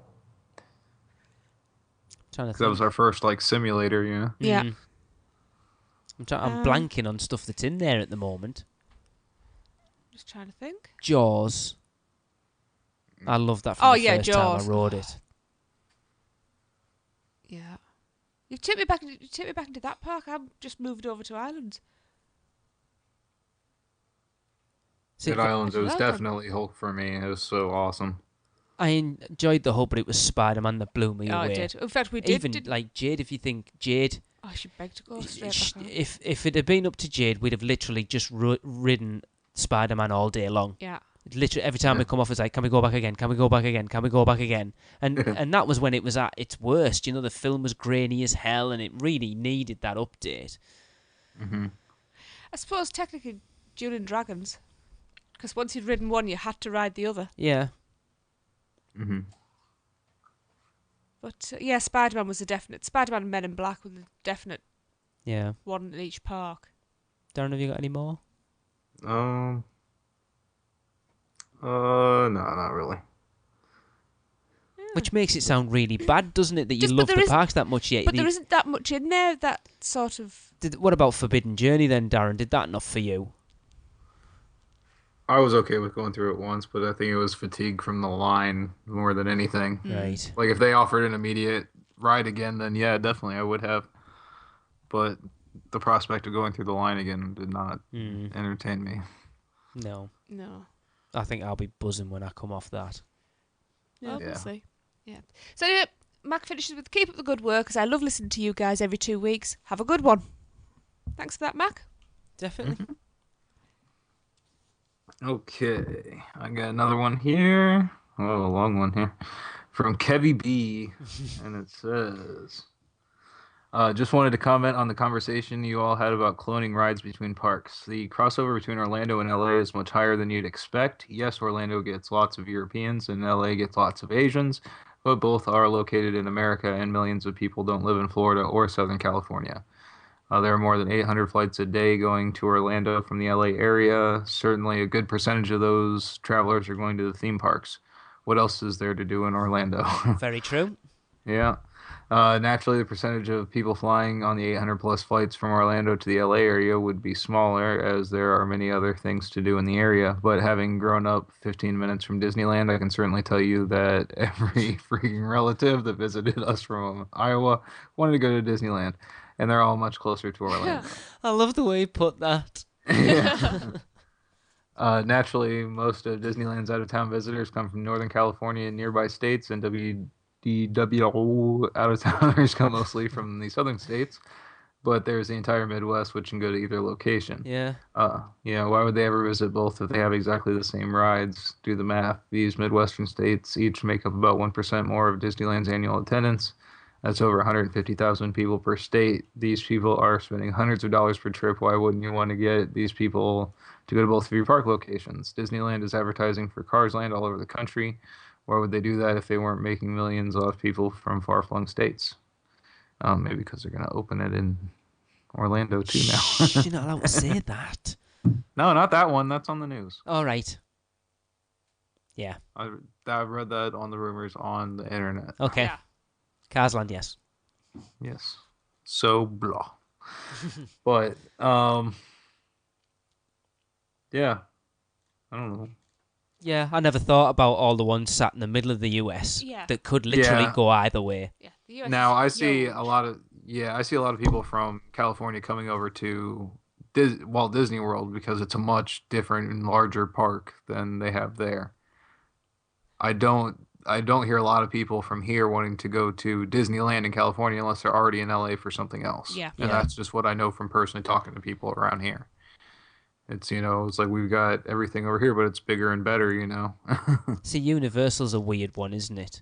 That was our first simulator, Yeah. I'm blanking on stuff that's in there at the moment. Just trying to think. Jaws. I love that from the first Jaws. time I rode it. Yeah. You take me back into that park. I'm just moved over to Ireland. At Islands, it was Welcome. definitely Hulk for me. It was so awesome. I enjoyed the whole, but it was Spider-Man that blew me Oh, away. it did. In fact, we did. Even like Jade, if you think Jade, Oh, she begged to go straight back on. if it had been up to Jade, we'd have literally just ridden Spider-Man all day long. Yeah. Literally every time we come off, it's like, can we go back again? Can we go back again? Can we go back again? And and that was when it was at its worst. You know, the film was grainy as hell, and it really needed that update. Mm-hmm. I suppose technically Dueling Dragons, because once you'd ridden one, you had to ride the other. Yeah. Mm-hmm. But yeah, Spider-Man was a definite. Spider-Man and Men in Black were the definite Yeah. one in each park. Darren, have you got any more? No, not really. Which makes it sound really bad, doesn't it? That you Just- but love there the is- parks that much yet. But there isn't that much in there that sort of... What about Forbidden Journey then, Darren? Did that enough for you? I was okay with going through it once, but I think it was fatigue from the line more than anything. Right. Like, if they offered an immediate ride again, then yeah, definitely I would have. But the prospect of going through the line again did not entertain me. No. No. I think I'll be buzzing when I come off that. Yeah. We'll see. Yeah. So anyway, Mac finishes with keep up the good work, as I love listening to you guys every 2 weeks. Have a good one. Thanks for that, Mac. Definitely. Okay, I got another one here. Oh, a long one here. From Kevy B. And it says, just wanted to comment on the conversation you all had about cloning rides between parks. The crossover between Orlando and LA is much higher than you'd expect. Yes, Orlando gets lots of Europeans and LA gets lots of Asians, but both are located in America and millions of people don't live in Florida or Southern California. There are more than 800 flights a day going to Orlando from the LA area. Certainly a good percentage of those travelers are going to the theme parks. What else is there to do in Orlando? Very true. Yeah. Naturally, the percentage of people flying on the 800 plus flights from Orlando to the LA area would be smaller, as there are many other things to do in the area. But having grown up 15 minutes from Disneyland, I can certainly tell you that every freaking relative that visited us from Iowa wanted to go to Disneyland. And they're all much closer to Orlando. I love the way you put that. Naturally, most of Disneyland's out-of-town visitors come from Northern California and nearby states, and WDW out-of-towners come mostly from the southern states. But there's the entire Midwest, which can go to either location. Yeah. Why would they ever visit both if they have exactly the same rides? Do the math. These Midwestern states each make up about 1% more of Disneyland's annual attendance. That's over 150,000 people per state. These people are spending hundreds of dollars per trip. Why wouldn't you want to get these people to go to both of your park locations? Disneyland is advertising for Cars Land all over the country. Why would they do that if they weren't making millions off people from far-flung states? Maybe because they're going to open it in Orlando too now. You're not allowed to say that. No, not that one. That's on the news. All right. Yeah. I read that on the rumors on the internet. Okay. Yeah. Carsland, yes. Yes. So blah. But yeah. I don't know. Yeah, I never thought about all the ones sat in the middle of the US that could literally go either way. Yeah. The US Now I see huge. a lot of people from California coming over to Walt Disney World because it's a much different and larger park than they have there. I don't hear a lot of people from here wanting to go to Disneyland in California unless they're already in LA for something else. Yeah. And that's just what I know from personally talking to people around here. It's, it's like we've got everything over here, but it's bigger and better, See, Universal's a weird one, isn't it?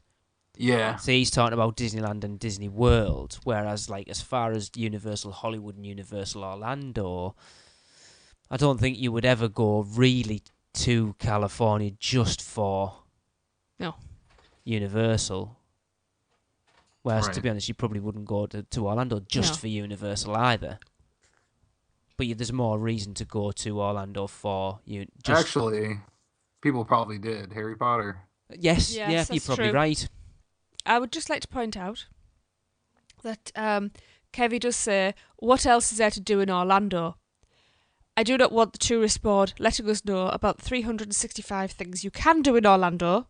Yeah. See, he's talking about Disneyland and Disney World, whereas, like, as far as Universal Hollywood and Universal Orlando, I don't think you would ever go really to California just for Universal. Whereas, to be honest, you probably wouldn't go to Orlando just for Universal either. But there's more reason to go to Orlando for you. Actually, people probably did. Harry Potter. Yes, yeah, you're that's probably true. right. I would just like to point out that Kevy does say, what else is there to do in Orlando? I do not want the tourist board letting us know about 365 things you can do in Orlando.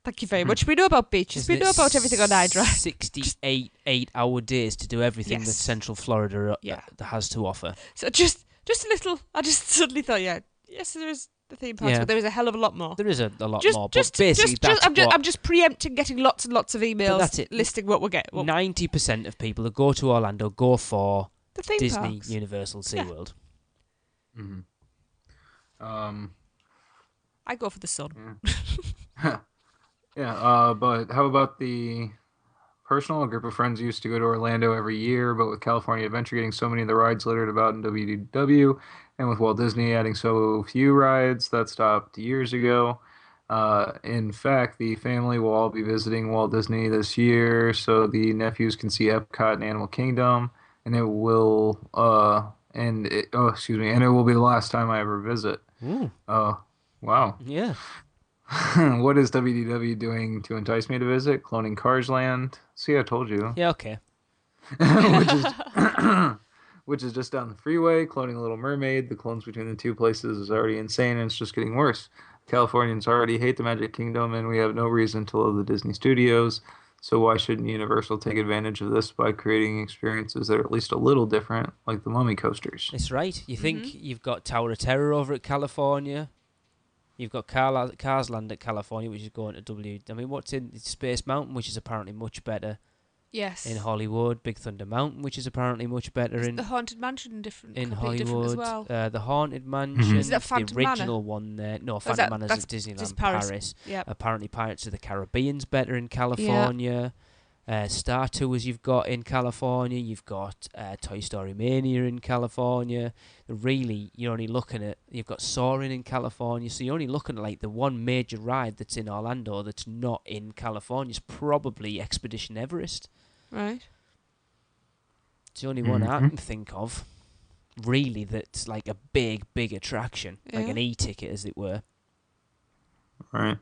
Thank you very much. We know about beaches. We know about everything on iDrive. 68 8-hour days to do everything that Yes. Central Florida Yeah. has to offer. So just a little. I just suddenly thought, yes, there is the theme parks, Yeah. but there is a hell of a lot more. There is a lot more, but basically I'm just preempting getting lots and lots of emails that's it. listing what we'll get. 90% of people that go to Orlando go for The theme Disney, parks. Universal, SeaWorld. I go for the sun. But how about the personal? A group of friends used to go to Orlando every year, but with California Adventure getting so many of the rides littered about in WDW, and with Walt Disney adding so few rides, that stopped years ago. In fact, the family will all be visiting Walt Disney this year, so the nephews can see Epcot and Animal Kingdom, and it will and it will be the last time I ever visit. Ooh. Wow. Yeah. What is WDW doing to entice me to visit? Cloning Cars Land. See, I told you. Yeah, okay. Which is just down the freeway. Cloning Little Mermaid. The clones between the two places is already insane, and it's just getting worse. Californians already hate the Magic Kingdom, and we have no reason to love the Disney studios. So why shouldn't Universal take advantage of this by creating experiences that are at least a little different, like the Mummy coasters? It's right. You think you've got Tower of Terror over at California. You've got Cars Land at California, which is going to I mean, what's in Space Mountain, which is apparently much better Yes. in Hollywood. Big Thunder Mountain, which is apparently much better the Haunted Mansion in completely different Hollywood. as well. The Haunted Mansion, Is that Phantom the original Manor? one there. No, is Phantom Manor's that's at Disneyland just Paris. Paris. Yep. Apparently Pirates of the Caribbean's better in California. Star Tours you've got in California. You've got Toy Story Mania in California. Really, you've got Soarin' in California. So you're only looking at like the one major ride that's in Orlando that's not in California is probably Expedition Everest. Right. It's the only one I can think of, really, that's like a big attraction, like an e-ticket, as it were. Right.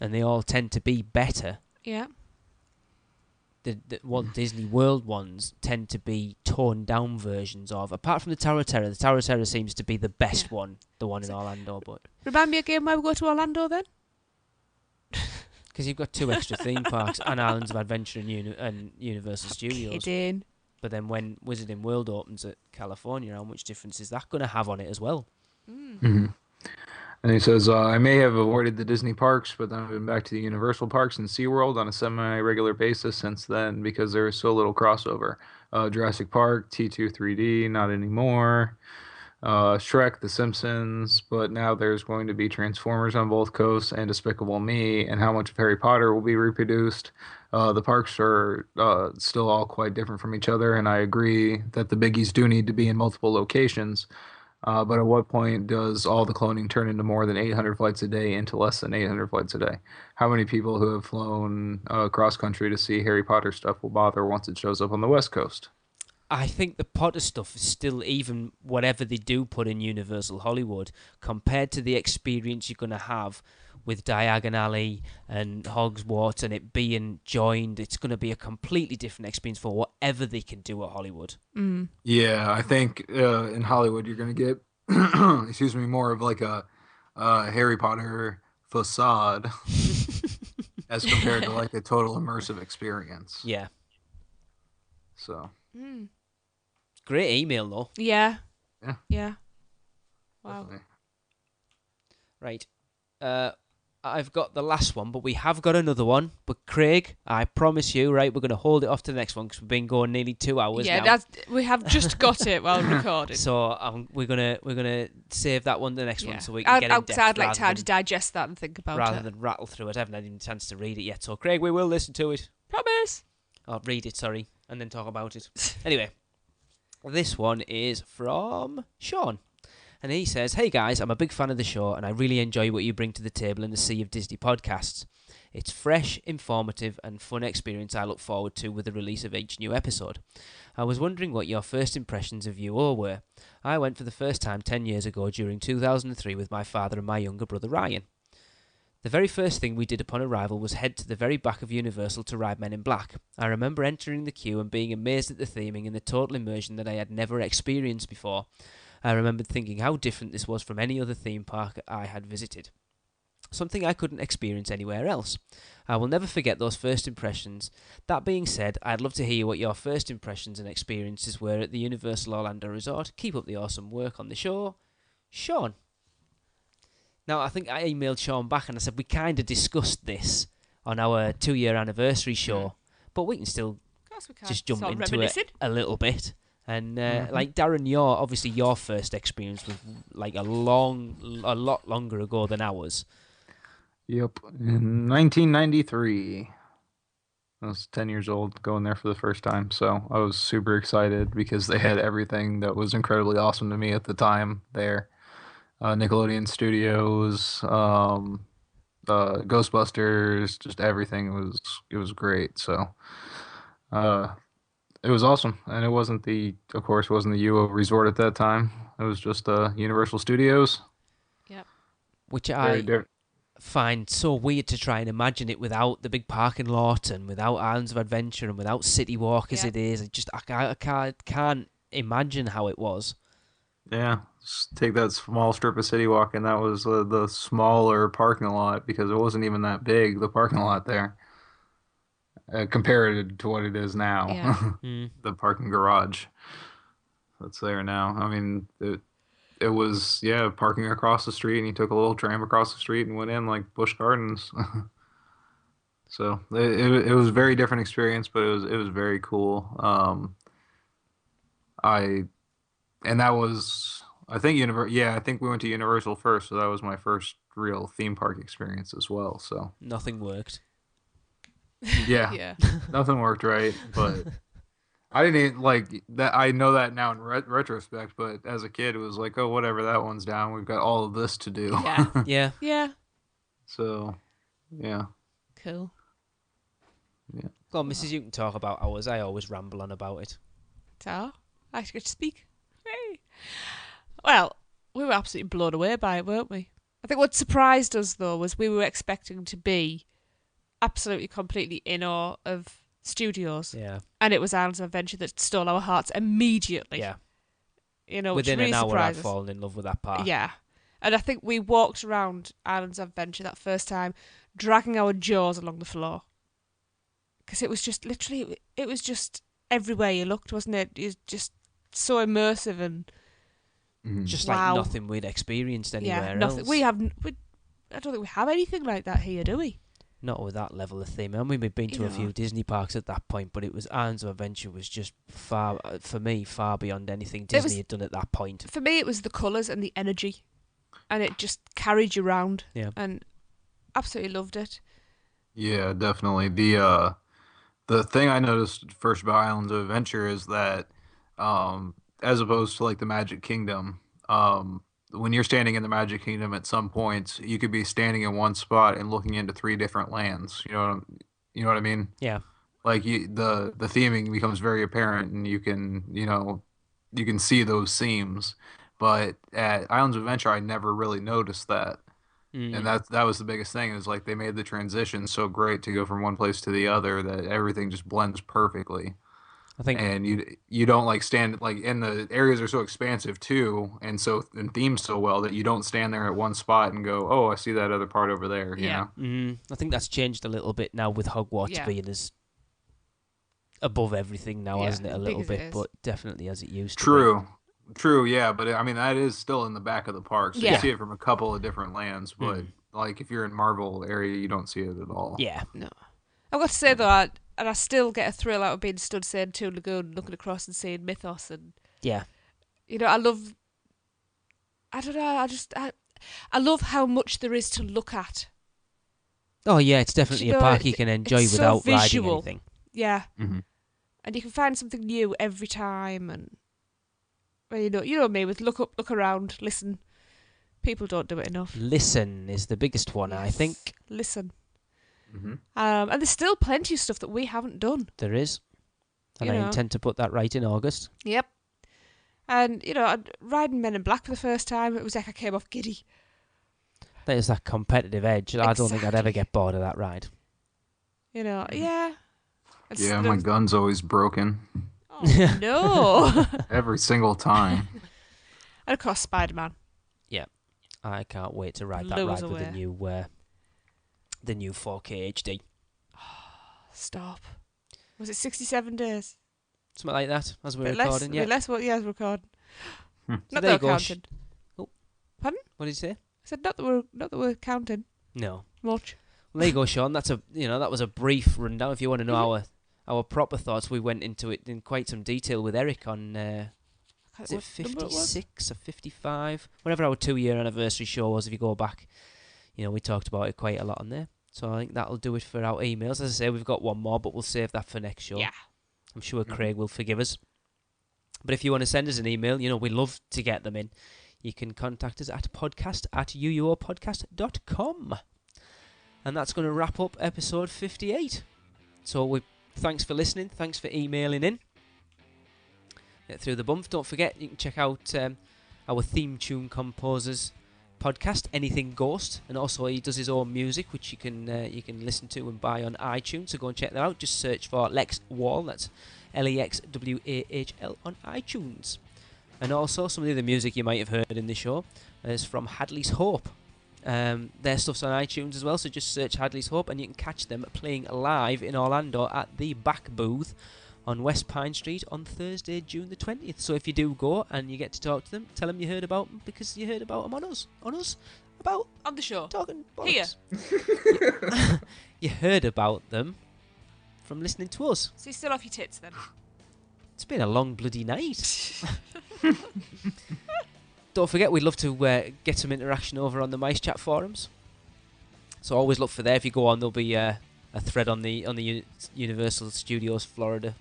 And they all tend to be better. Yeah. The Walt Disney World ones tend to be toned down versions of. Apart from the Tower of Terror, the Tower of Terror seems to be the best one, the one in Orlando. But Remind me again why we go to Orlando then? because you've got 2 extra theme parks and Islands of Adventure and Universal Studios. Kidding. But then when Wizarding World opens at California, how much difference is that going to have on it as well? And he says, I may have avoided the Disney parks, but then I've been back to the Universal parks and SeaWorld on a semi-regular basis since then because there is so little crossover. Jurassic Park, T2 3D, not anymore. Shrek, The Simpsons, but now there's going to be Transformers on both coasts and Despicable Me, and how much of Harry Potter will be reproduced. The parks are still all quite different from each other, and I agree that the biggies do need to be in multiple locations. But at what point does all the cloning turn into more than 800 flights a day into less than 800 flights a day? How many people who have flown cross country to see Harry Potter stuff will bother once it shows up on the West Coast? I think the Potter stuff is still, even whatever they do put in Universal Hollywood, compared to the experience you're going to have with Diagon Alley and Hogwarts and it being joined, it's going to be a completely different experience for whatever they can do at Hollywood. Yeah, I think in Hollywood you're going to get, more of like a Harry Potter facade as compared to like a total immersive experience. Yeah. So. Great email, though. Yeah. Yeah. Wow. Definitely. Right. I've got the last one, but we have got another one. But Craig, I promise you, right, we're going to hold it off to the next one because we've been going nearly 2 hours now. We have just got it while recording. So we're gonna save that one to the next one so we can get in depth. I'd like time to digest that and think about it. Rather than rattle through it. I haven't had even a chance to read it yet. So Craig, we will listen to it. Promise. Or read it, sorry, and then talk about it. Anyway, this one is from Sean. And he says, "Hey guys, I'm a big fan of the show and I really enjoy what you bring to the table in the sea of Disney podcasts. It's fresh, informative and fun experience I look forward to with the release of each new episode. I was wondering what your first impressions of UUO were. I went for the first time 10 years ago during 2003 with my father and my younger brother Ryan. The very first thing we did upon arrival was head to the very back of Universal to ride Men in Black. I remember entering the queue and being amazed at the theming and the total immersion that I had never experienced before. I remembered thinking how different this was from any other theme park I had visited. something I couldn't experience anywhere else. I will never forget those first impressions. That being said, I'd love to hear what your first impressions and experiences were at the Universal Orlando Resort. Keep up the awesome work on the show. Sean. Now, I think I emailed Sean back and I said we kind of discussed this on our 2-year anniversary show, but we can still just jump into it a little bit. And like Darren, your first experience was like a lot longer ago than ours. Yep, in 1993. I was 10 years old going there for the first time, so I was super excited because they had everything that was incredibly awesome to me at the time there. Nickelodeon Studios, Ghostbusters, just everything. It was great. So it was awesome, and it wasn't the UO Resort at that time. It was just Universal Studios. Yep. Which I find so weird to try and imagine it without the big parking lot and without Islands of Adventure and without City Walk as it is. I can't imagine how it was. Yeah, just take that small strip of City Walk, and that was the smaller parking lot because it wasn't even that big, the parking lot there, compared to what it is now. Yeah. The parking garage that's there now. I mean, it was, parking across the street, and you took a little tram across the street and went in like Busch Gardens. So it was a very different experience, but it was very cool. I think we went to Universal first, so that was my first real theme park experience as well. So nothing worked. Yeah. Nothing worked right, but I didn't even, like that. I know that now in retrospect, but as a kid, it was like, oh, whatever, that one's down. We've got all of this to do. Yeah. Yeah. So, yeah. Cool. Yeah. Go on, Mrs. You can talk about ours. I always ramble on about it. So, I should get to speak. Hey. Well, we were absolutely blown away by it, weren't we? I think what surprised us, though, was we were expecting to be absolutely, completely in awe of Studios. Yeah. And it was Islands of Adventure that stole our hearts immediately. Yeah. You know, within which really an hour, I'd surprised us. fallen in love with that park. Yeah. And I think we walked around Islands of Adventure that first time, dragging our jaws along the floor. Because it was just, literally, it was just everywhere you looked, wasn't it? It was just so immersive and... Just wow. like nothing we'd experienced anywhere nothing. else. I don't think we have anything like that here, do we? Not with that level of theme. I mean, we've been to a few Disney parks at that point, but it was Islands of Adventure was just far beyond anything Disney had done at that point. For me, it was the colours and the energy, and it just carried you round. Yeah, and absolutely loved it. Yeah, definitely. The thing I noticed first about Islands of Adventure is that, as opposed to like the Magic Kingdom, when you're standing in the Magic Kingdom, at some points you could be standing in one spot and looking into 3 different lands. You know what I mean? Yeah. Like the theming becomes very apparent, and you can see those seams. But at Islands of Adventure, I never really noticed that. And that was the biggest thing, is like they made the transition so great to go from one place to the other that everything just blends perfectly. I think, and you don't like stand, like, and the areas are so expansive too, and themed so well that you don't stand there at one spot and go, oh, I see that other part over there. Yeah. You know? I think that's changed a little bit now with Hogwarts being as above everything now, hasn't it? A little bit, but definitely as it used to be. True, yeah, but I mean that is still in the back of the park, so you see it from a couple of different lands. But like if you're in Marvel area, you don't see it at all. Yeah, no. I've got to say though, I still get a thrill out of being stood saying Toon Lagoon, looking across and seeing Mythos, and you know, I love. I don't know. I love how much there is to look at. Oh yeah, it's definitely a park you can enjoy without riding anything. Yeah, and you can find something new every time, and. Well, you know me with look up, look around, listen. People don't do it enough. Listen is the biggest one, I think. Listen. And there's still plenty of stuff that we haven't done. There is. And I intend to put that right in August. Yep. And, riding Men in Black for the first time, it was like I came off giddy. There's that competitive edge. I don't think I'd ever get bored of that ride. Yeah. Yeah, my gun's always broken. Oh, no. Every single time. And of course, Spider-Man. Yeah. I can't wait to ride that ride with the new the new 4K HD. Stop. Was it 67 days? Something like that, as we're Bit recording, yeah. Bit less what, yeah, as we're recording. So Not there that you go. we're counting. Pardon? What did you say? I said not that we're counting No. much. Well, there you go, Sean. That was a brief rundown. If you want to know our proper thoughts, we went into it in quite some detail with Eric on is it 56 or 55? Whatever our 2-year anniversary show was, if you go back, we talked about it quite a lot on there. So I think that'll do it for our emails. As I say, we've got one more, but we'll save that for next show. Yeah. I'm sure Craig will forgive us. But if you want to send us an email, we love to get them in. You can contact us at podcast@uuopodcast.com. And that's going to wrap up episode 58. So thanks for listening. Thanks for emailing in. Get through the bump. Don't forget, you can check out our theme tune composer's podcast, Anything Ghost, and also he does his own music, which you can listen to and buy on iTunes. So go and check that out. Just search for Lex Wall. That's LEXWAHL on iTunes. And also some of the other music you might have heard in the show is from Hadley's Hope. Their stuff's on iTunes as well, so just search Hadley's Hope and you can catch them playing live in Orlando at the Back Booth on West Pine Street on Thursday, June the 20th. So if you do go and you get to talk to them, tell them you heard about them because you heard about them on us, about on the show, talking here. You heard about them from listening to us. So you're still off your tits then? It's been a long bloody night. Don't forget, we'd love to get some interaction over on the Mice Chat forums. So always look for there. If you go on, there'll be a thread on the Universal Studios Florida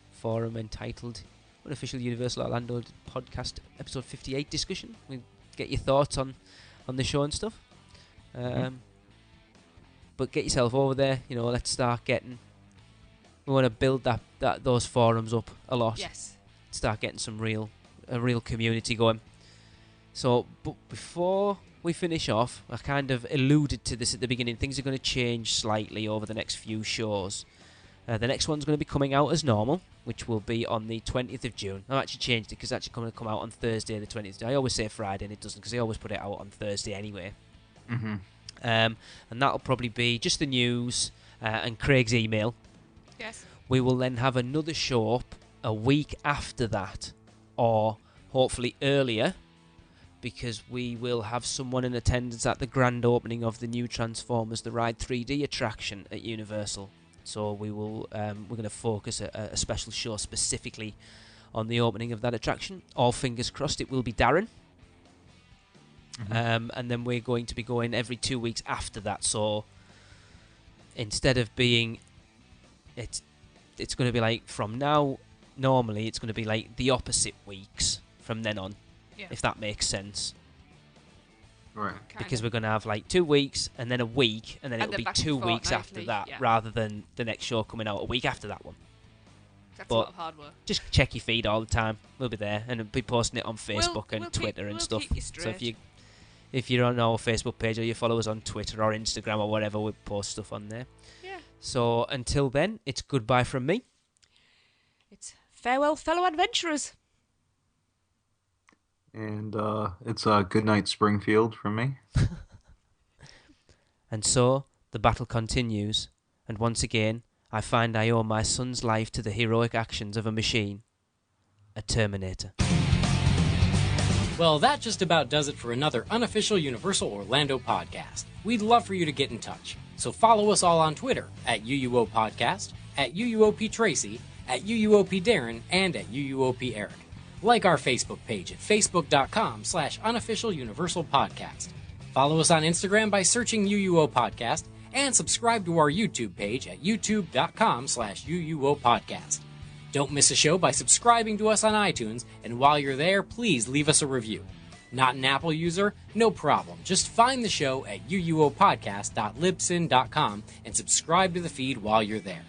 forum entitled Unofficial Universal Orlando Podcast Episode 58 Discussion. We get your thoughts on the show and stuff. But get yourself over there. Let's start getting. We want to build those forums up a lot. Yes. Start getting a real community going. So, but before we finish off, I kind of alluded to this at the beginning. Things are going to change slightly over the next few shows. The next one's going to be coming out as normal, which will be on the 20th of June. I've actually changed it because it's actually going to come out on Thursday the 20th. I always say Friday and it doesn't because I always put it out on Thursday anyway. Mm-hmm. And that'll probably be just the news and Craig's email. Yes. We will then have another show up a week after that, or hopefully earlier, because we will have someone in attendance at the grand opening of the new Transformers The Ride 3D attraction at Universal. So we're going to focus a special show specifically on the opening of that attraction. All fingers crossed it will be Darren. Mm-hmm. And then we're going to be going every 2 weeks after that. So instead of being... It's going to be like from now, normally it's going to be like the opposite weeks from then on, if that makes sense. Right. Because we're going to have like 2 weeks and then a week and then it'll be 2 weeks after that, rather than the next show coming out a week after that one. That's a lot of hard work. Just check your feed all the time. We'll be there and we'll be posting it on Facebook and Twitter and stuff. So if you're on our Facebook page or you follow us on Twitter or Instagram or whatever, we'll post stuff on there. Yeah. So until then, it's goodbye from me. It's farewell, fellow adventurers. And it's good night, Springfield, from me. And so the battle continues, and once again, I find I owe my son's life to the heroic actions of a machine, a Terminator. Well, that just about does it for another unofficial Universal Orlando podcast. We'd love for you to get in touch. So follow us all on Twitter at UUO Podcast, at UUOP Tracy, at UUOP Darren, and at UUOP Eric. Like our Facebook page at facebook.com/unofficial Universal Podcast. Follow us on Instagram by searching UUO Podcast, and subscribe to our YouTube page at youtube.com/UUO Podcast. Don't miss a show by subscribing to us on iTunes, and while you're there, please leave us a review. Not an Apple user? No problem. Just find the show at uuopodcast.libsyn.com and subscribe to the feed while you're there.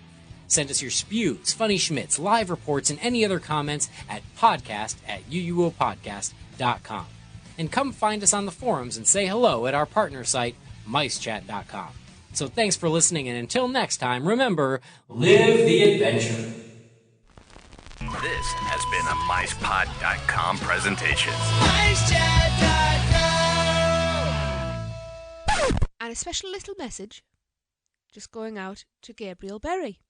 Send us your spews, funny schmits, live reports, and any other comments at podcast@uuopodcast.com. And come find us on the forums and say hello at our partner site, micechat.com. So thanks for listening, and until next time, remember, live the adventure. This has been a MicePod.com presentation. And a special little message just going out to Gabriel Berry.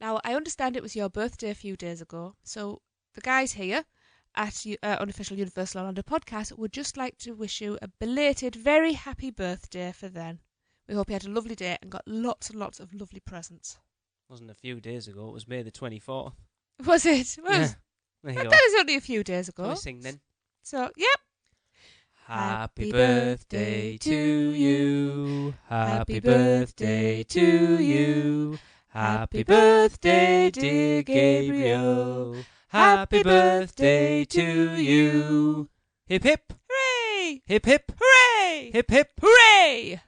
Now, I understand it was your birthday a few days ago, so the guys here at Unofficial Universal Orlando Podcast would just like to wish you a belated, very happy birthday for then. We hope you had a lovely day and got lots and lots of lovely presents. It wasn't a few days ago, it was May the 24th. Was it? Yeah. There you go. That was only a few days ago. Can we sing then? So, yep. Happy birthday to you. Happy birthday to you. Happy birthday, dear Gabriel. Happy birthday to you. Hip hip. Hooray! Hip hip. Hooray! Hip hip. Hooray!